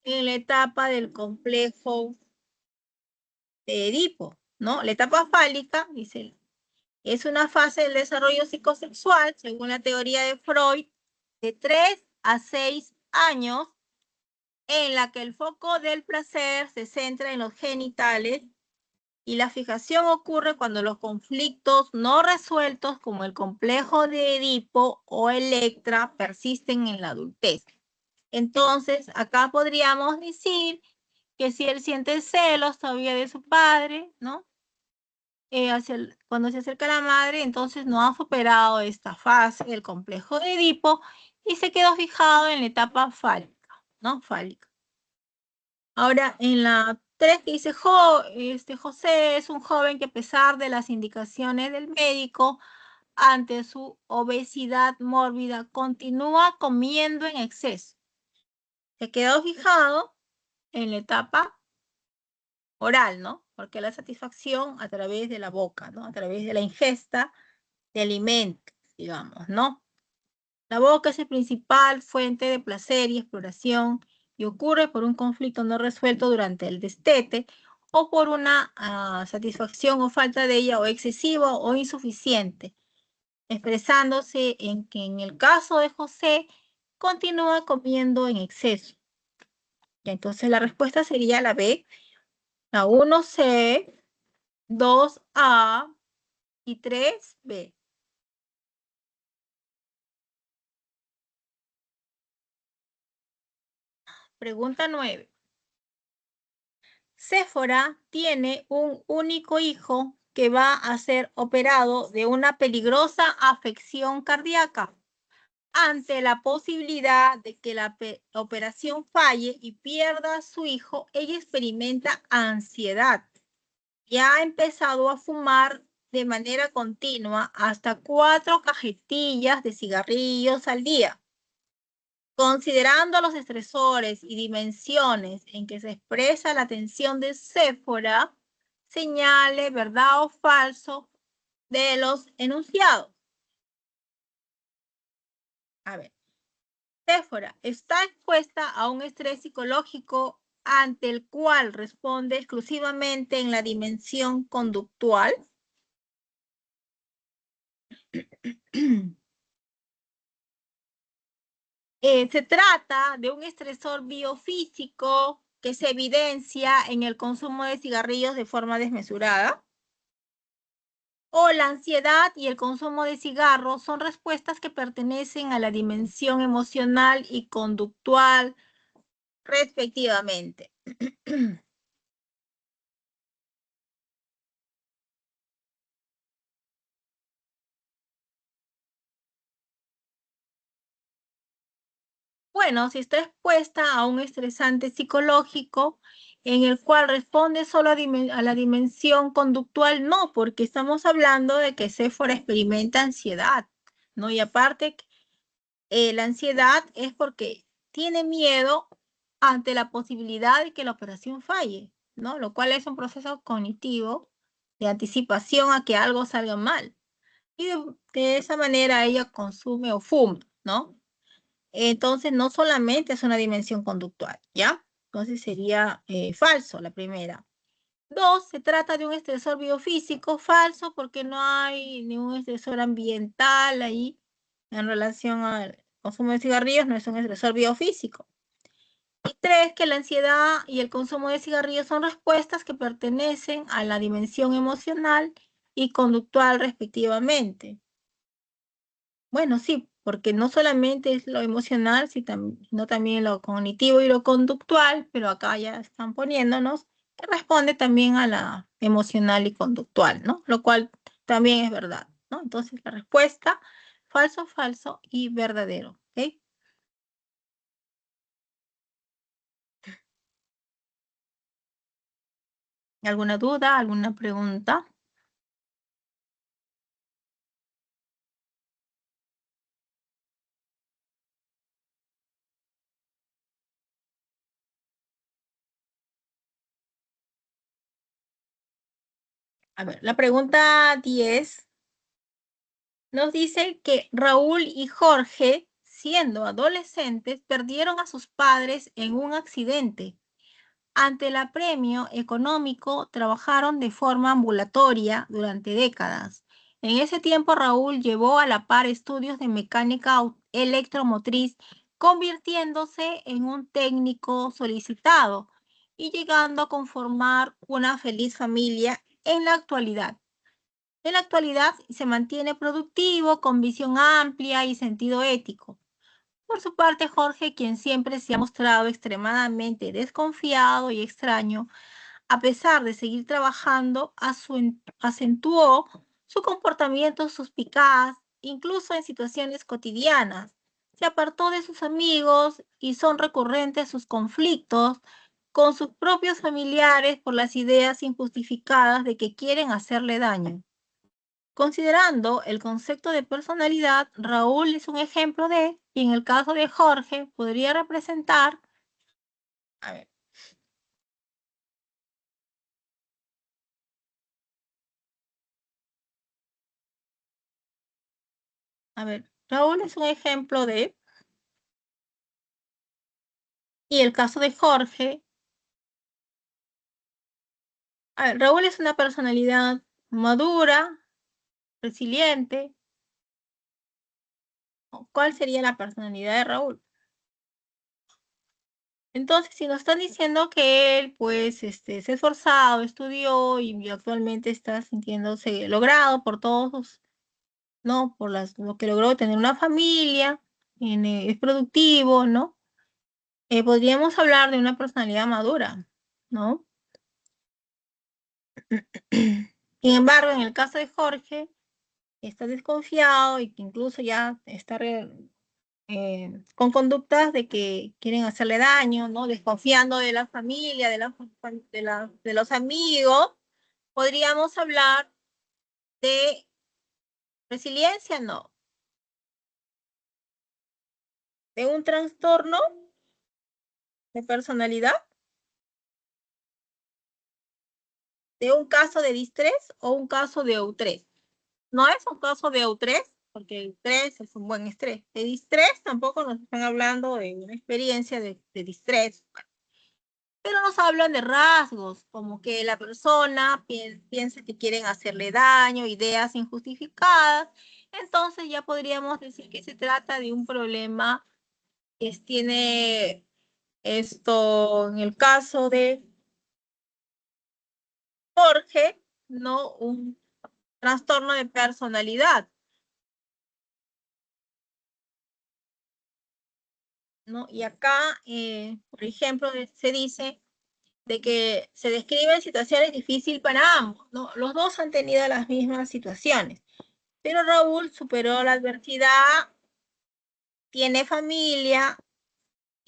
en la etapa del complejo de Edipo, ¿no? La etapa fálica, dice, es una fase del desarrollo psicosexual, según la teoría de Freud, de 3 a 6 años, en la que el foco del placer se centra en los genitales y la fijación ocurre cuando los conflictos no resueltos, como el complejo de Edipo o Electra, persisten en la adultez. Entonces, acá podríamos decir que si él siente celos todavía de su padre, ¿no? Cuando se acerca a la madre, entonces no ha superado esta fase del complejo de Edipo y se quedó fijado en la etapa fálica, ¿no? Fálica. Ahora, en la 3 que dice, José es un joven que a pesar de las indicaciones del médico, ante su obesidad mórbida, continúa comiendo en exceso. Se quedó fijado en la etapa oral, ¿no? Porque la satisfacción a través de la boca, ¿no? A través de la ingesta de alimentos, digamos, ¿no? La boca es el principal fuente de placer y exploración y ocurre por un conflicto no resuelto durante el destete o por una satisfacción o falta de ella o excesiva o insuficiente, expresándose en que en el caso de José continúa comiendo en exceso. Y entonces la respuesta sería la B, la 1C, 2A y 3B. Pregunta 9. Séfora tiene un único hijo que va a ser operado de una peligrosa afección cardíaca. Ante la posibilidad de que la operación falle y pierda a su hijo, ella experimenta ansiedad. Ya ha empezado a fumar de manera continua hasta 4 cajetillas de cigarrillos al día. Considerando los estresores y dimensiones en que se expresa la tensión de Séfora, señale verdad o falso de los enunciados. A ver, Séfora está expuesta a un estrés psicológico ante el cual responde exclusivamente en la dimensión conductual. Se trata de un estresor biofísico que se evidencia en el consumo de cigarrillos de forma desmesurada. O la ansiedad y el consumo de cigarros son respuestas que pertenecen a la dimensión emocional y conductual, respectivamente. Bueno, si está expuesta a un estresante psicológico en el cual responde solo a la dimensión conductual, no, porque estamos hablando de que Séfora experimenta ansiedad, ¿no? Y aparte, la ansiedad es porque tiene miedo ante la posibilidad de que la operación falle, ¿no? Lo cual es un proceso cognitivo de anticipación a que algo salga mal. Y de esa manera ella consume o fuma, ¿no? Entonces, no solamente es una dimensión conductual, ¿ya? Entonces sería falso la primera. Dos, se trata de un estresor biofísico, falso, porque no hay ningún estresor ambiental ahí en relación al consumo de cigarrillos, no es un estresor biofísico. Y tres, que la ansiedad y el consumo de cigarrillos son respuestas que pertenecen a la dimensión emocional y conductual respectivamente. Bueno, sí, porque no solamente es lo emocional, sino también lo cognitivo y lo conductual, pero acá ya están poniéndonos que responde también a la emocional y conductual, ¿no? Lo cual también es verdad, ¿no? Entonces la respuesta, falso, falso y verdadero, ¿ok? ¿Alguna duda, alguna pregunta? A ver, la pregunta 10 nos dice que Raúl y Jorge, siendo adolescentes, perdieron a sus padres en un accidente. Ante el apremio económico, trabajaron de forma ambulatoria durante décadas. En ese tiempo, Raúl llevó a la par estudios de mecánica electromotriz, convirtiéndose en un técnico solicitado y llegando a conformar una feliz familia en la actualidad. En la actualidad se mantiene productivo, con visión amplia y sentido ético. Por su parte, Jorge, quien siempre se ha mostrado extremadamente desconfiado y extraño, a pesar de seguir trabajando, acentuó su comportamiento suspicaz, incluso en situaciones cotidianas. Se apartó de sus amigos y son recurrentes sus conflictos con sus propios familiares por las ideas injustificadas de que quieren hacerle daño. Considerando el concepto de personalidad, Raúl es un ejemplo de, y en el caso de Jorge, podría representar, a ver, Raúl es un ejemplo de, y el caso de Jorge, Raúl es una personalidad madura, resiliente. ¿Cuál sería la personalidad de Raúl? Entonces, si nos están diciendo que él, pues, se ha esforzado, estudió y actualmente está sintiéndose logrado por todos, ¿no? Por lo que logró tener una familia, es productivo, ¿no? Podríamos hablar de una personalidad madura, ¿no? Sin embargo, en el caso de Jorge, está desconfiado y que incluso ya está con conductas de que quieren hacerle daño, ¿no? Desconfiando de la familia, de los amigos. Podríamos hablar de resiliencia, no, de un trastorno de personalidad, de un caso de distrés o un caso de eutrés. No es un caso de eutrés, porque el estrés es un buen estrés. De distrés tampoco nos están hablando de una experiencia de distrés, pero nos hablan de rasgos, como que la persona piensa que quieren hacerle daño, ideas injustificadas. Entonces ya podríamos decir que se trata de un problema que tiene esto, en el caso de Jorge, no un trastorno de personalidad, ¿no? Y acá, por ejemplo, se dice de que se describen situaciones difíciles para ambos, ¿no? Los dos han tenido las mismas situaciones, pero Raúl superó la adversidad, tiene familia,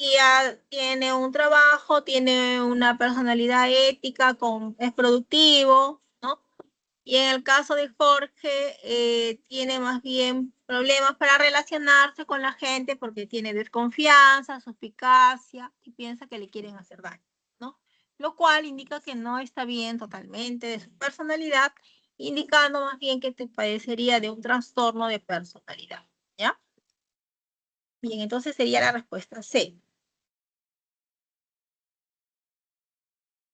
y tiene un trabajo, tiene una personalidad ética, es productivo, ¿no? Y en el caso de Jorge, tiene más bien problemas para relacionarse con la gente porque tiene desconfianza, suspicacia y piensa que le quieren hacer daño, ¿no? Lo cual indica que no está bien totalmente de su personalidad, indicando más bien que te padecería de un trastorno de personalidad, ¿ya? Bien, entonces sería la respuesta C.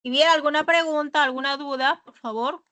Si hubiera alguna pregunta, alguna duda, por favor.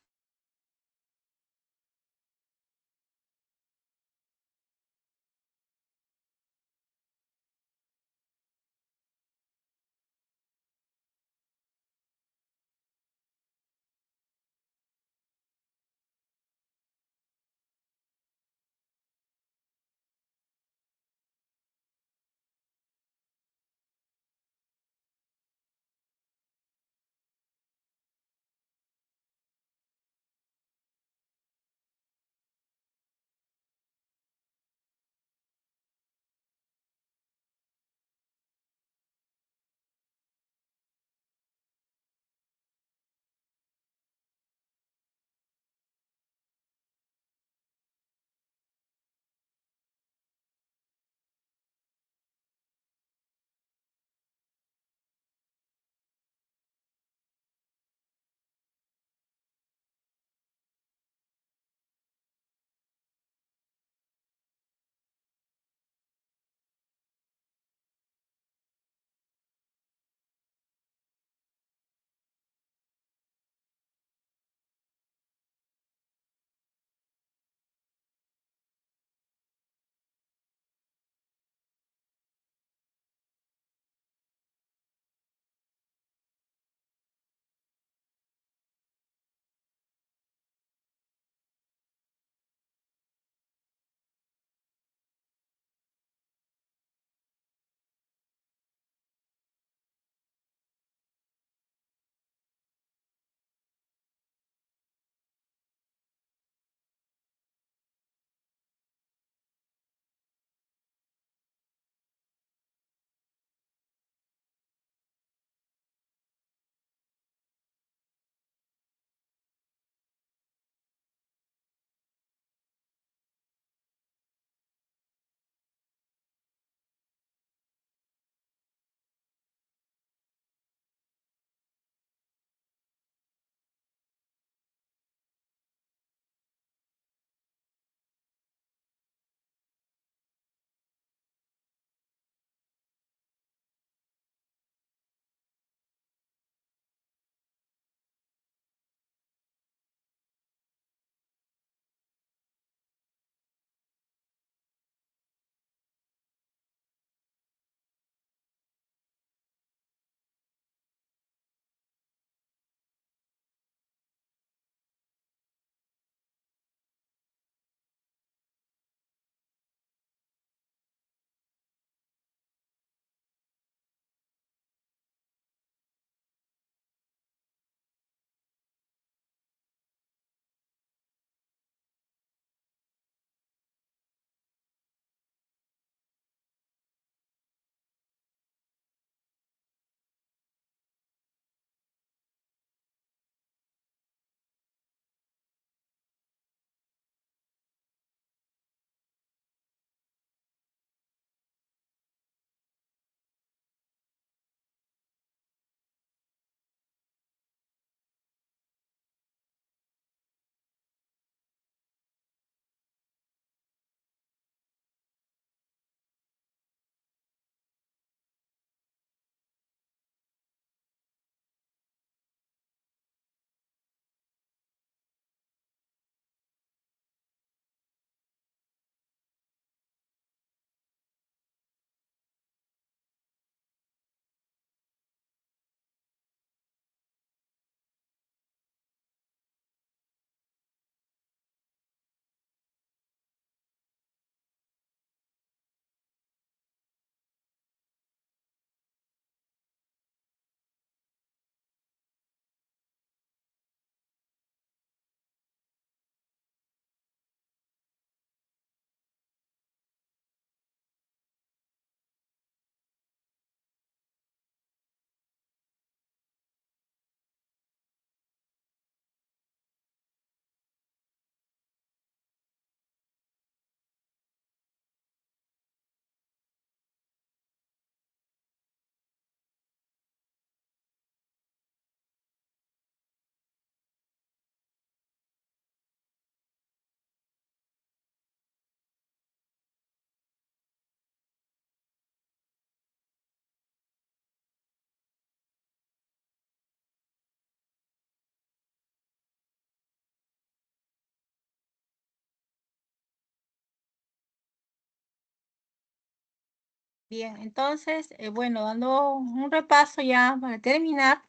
Bien, entonces, bueno, dando un repaso ya para terminar,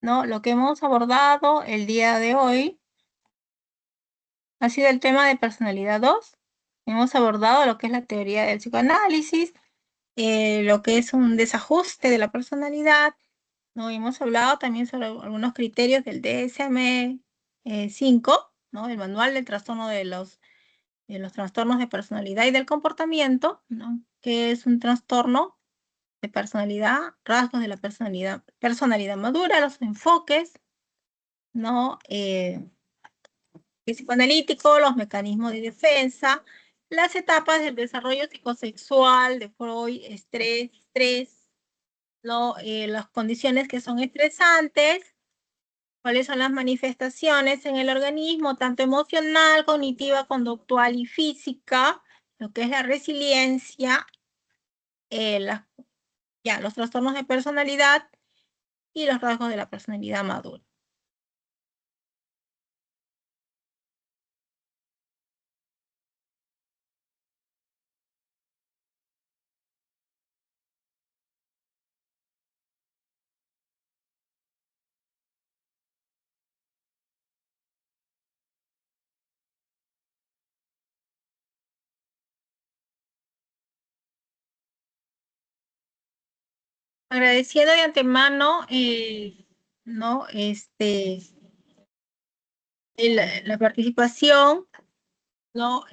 ¿no? Lo que hemos abordado el día de hoy ha sido el tema de personalidad 2. Hemos abordado lo que es la teoría del psicoanálisis, lo que es un desajuste de la personalidad, ¿no? Hemos hablado también sobre algunos criterios del DSM-5, ¿no? El manual del trastorno de los trastornos de personalidad y del comportamiento, ¿no? Que es un trastorno de personalidad, rasgos de la personalidad madura, los enfoques, ¿no? El psicoanalítico, los mecanismos de defensa, las etapas del desarrollo psicosexual de Freud, estrés, ¿no? Las condiciones que son estresantes, cuáles son las manifestaciones en el organismo, tanto emocional, cognitiva, conductual y física, lo que es la resiliencia, los trastornos de personalidad y los rasgos de la personalidad madura. Agradeciendo de antemano, ¿no? La participación, ¿no?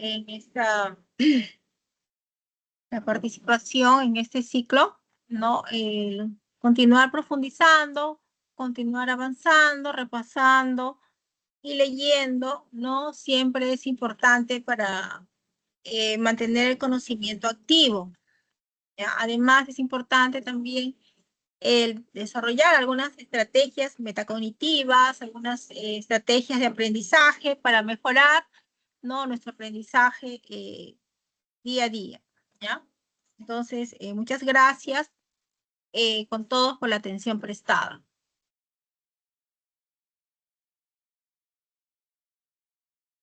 La participación en este ciclo, ¿no? Continuar profundizando, continuar avanzando, repasando y leyendo, ¿no? Siempre es importante para mantener el conocimiento activo, ¿ya? Además, es importante también el desarrollar algunas estrategias metacognitivas, algunas estrategias de aprendizaje para mejorar, ¿no? Nuestro aprendizaje día a día, ¿ya? Entonces, muchas gracias con todos por la atención prestada.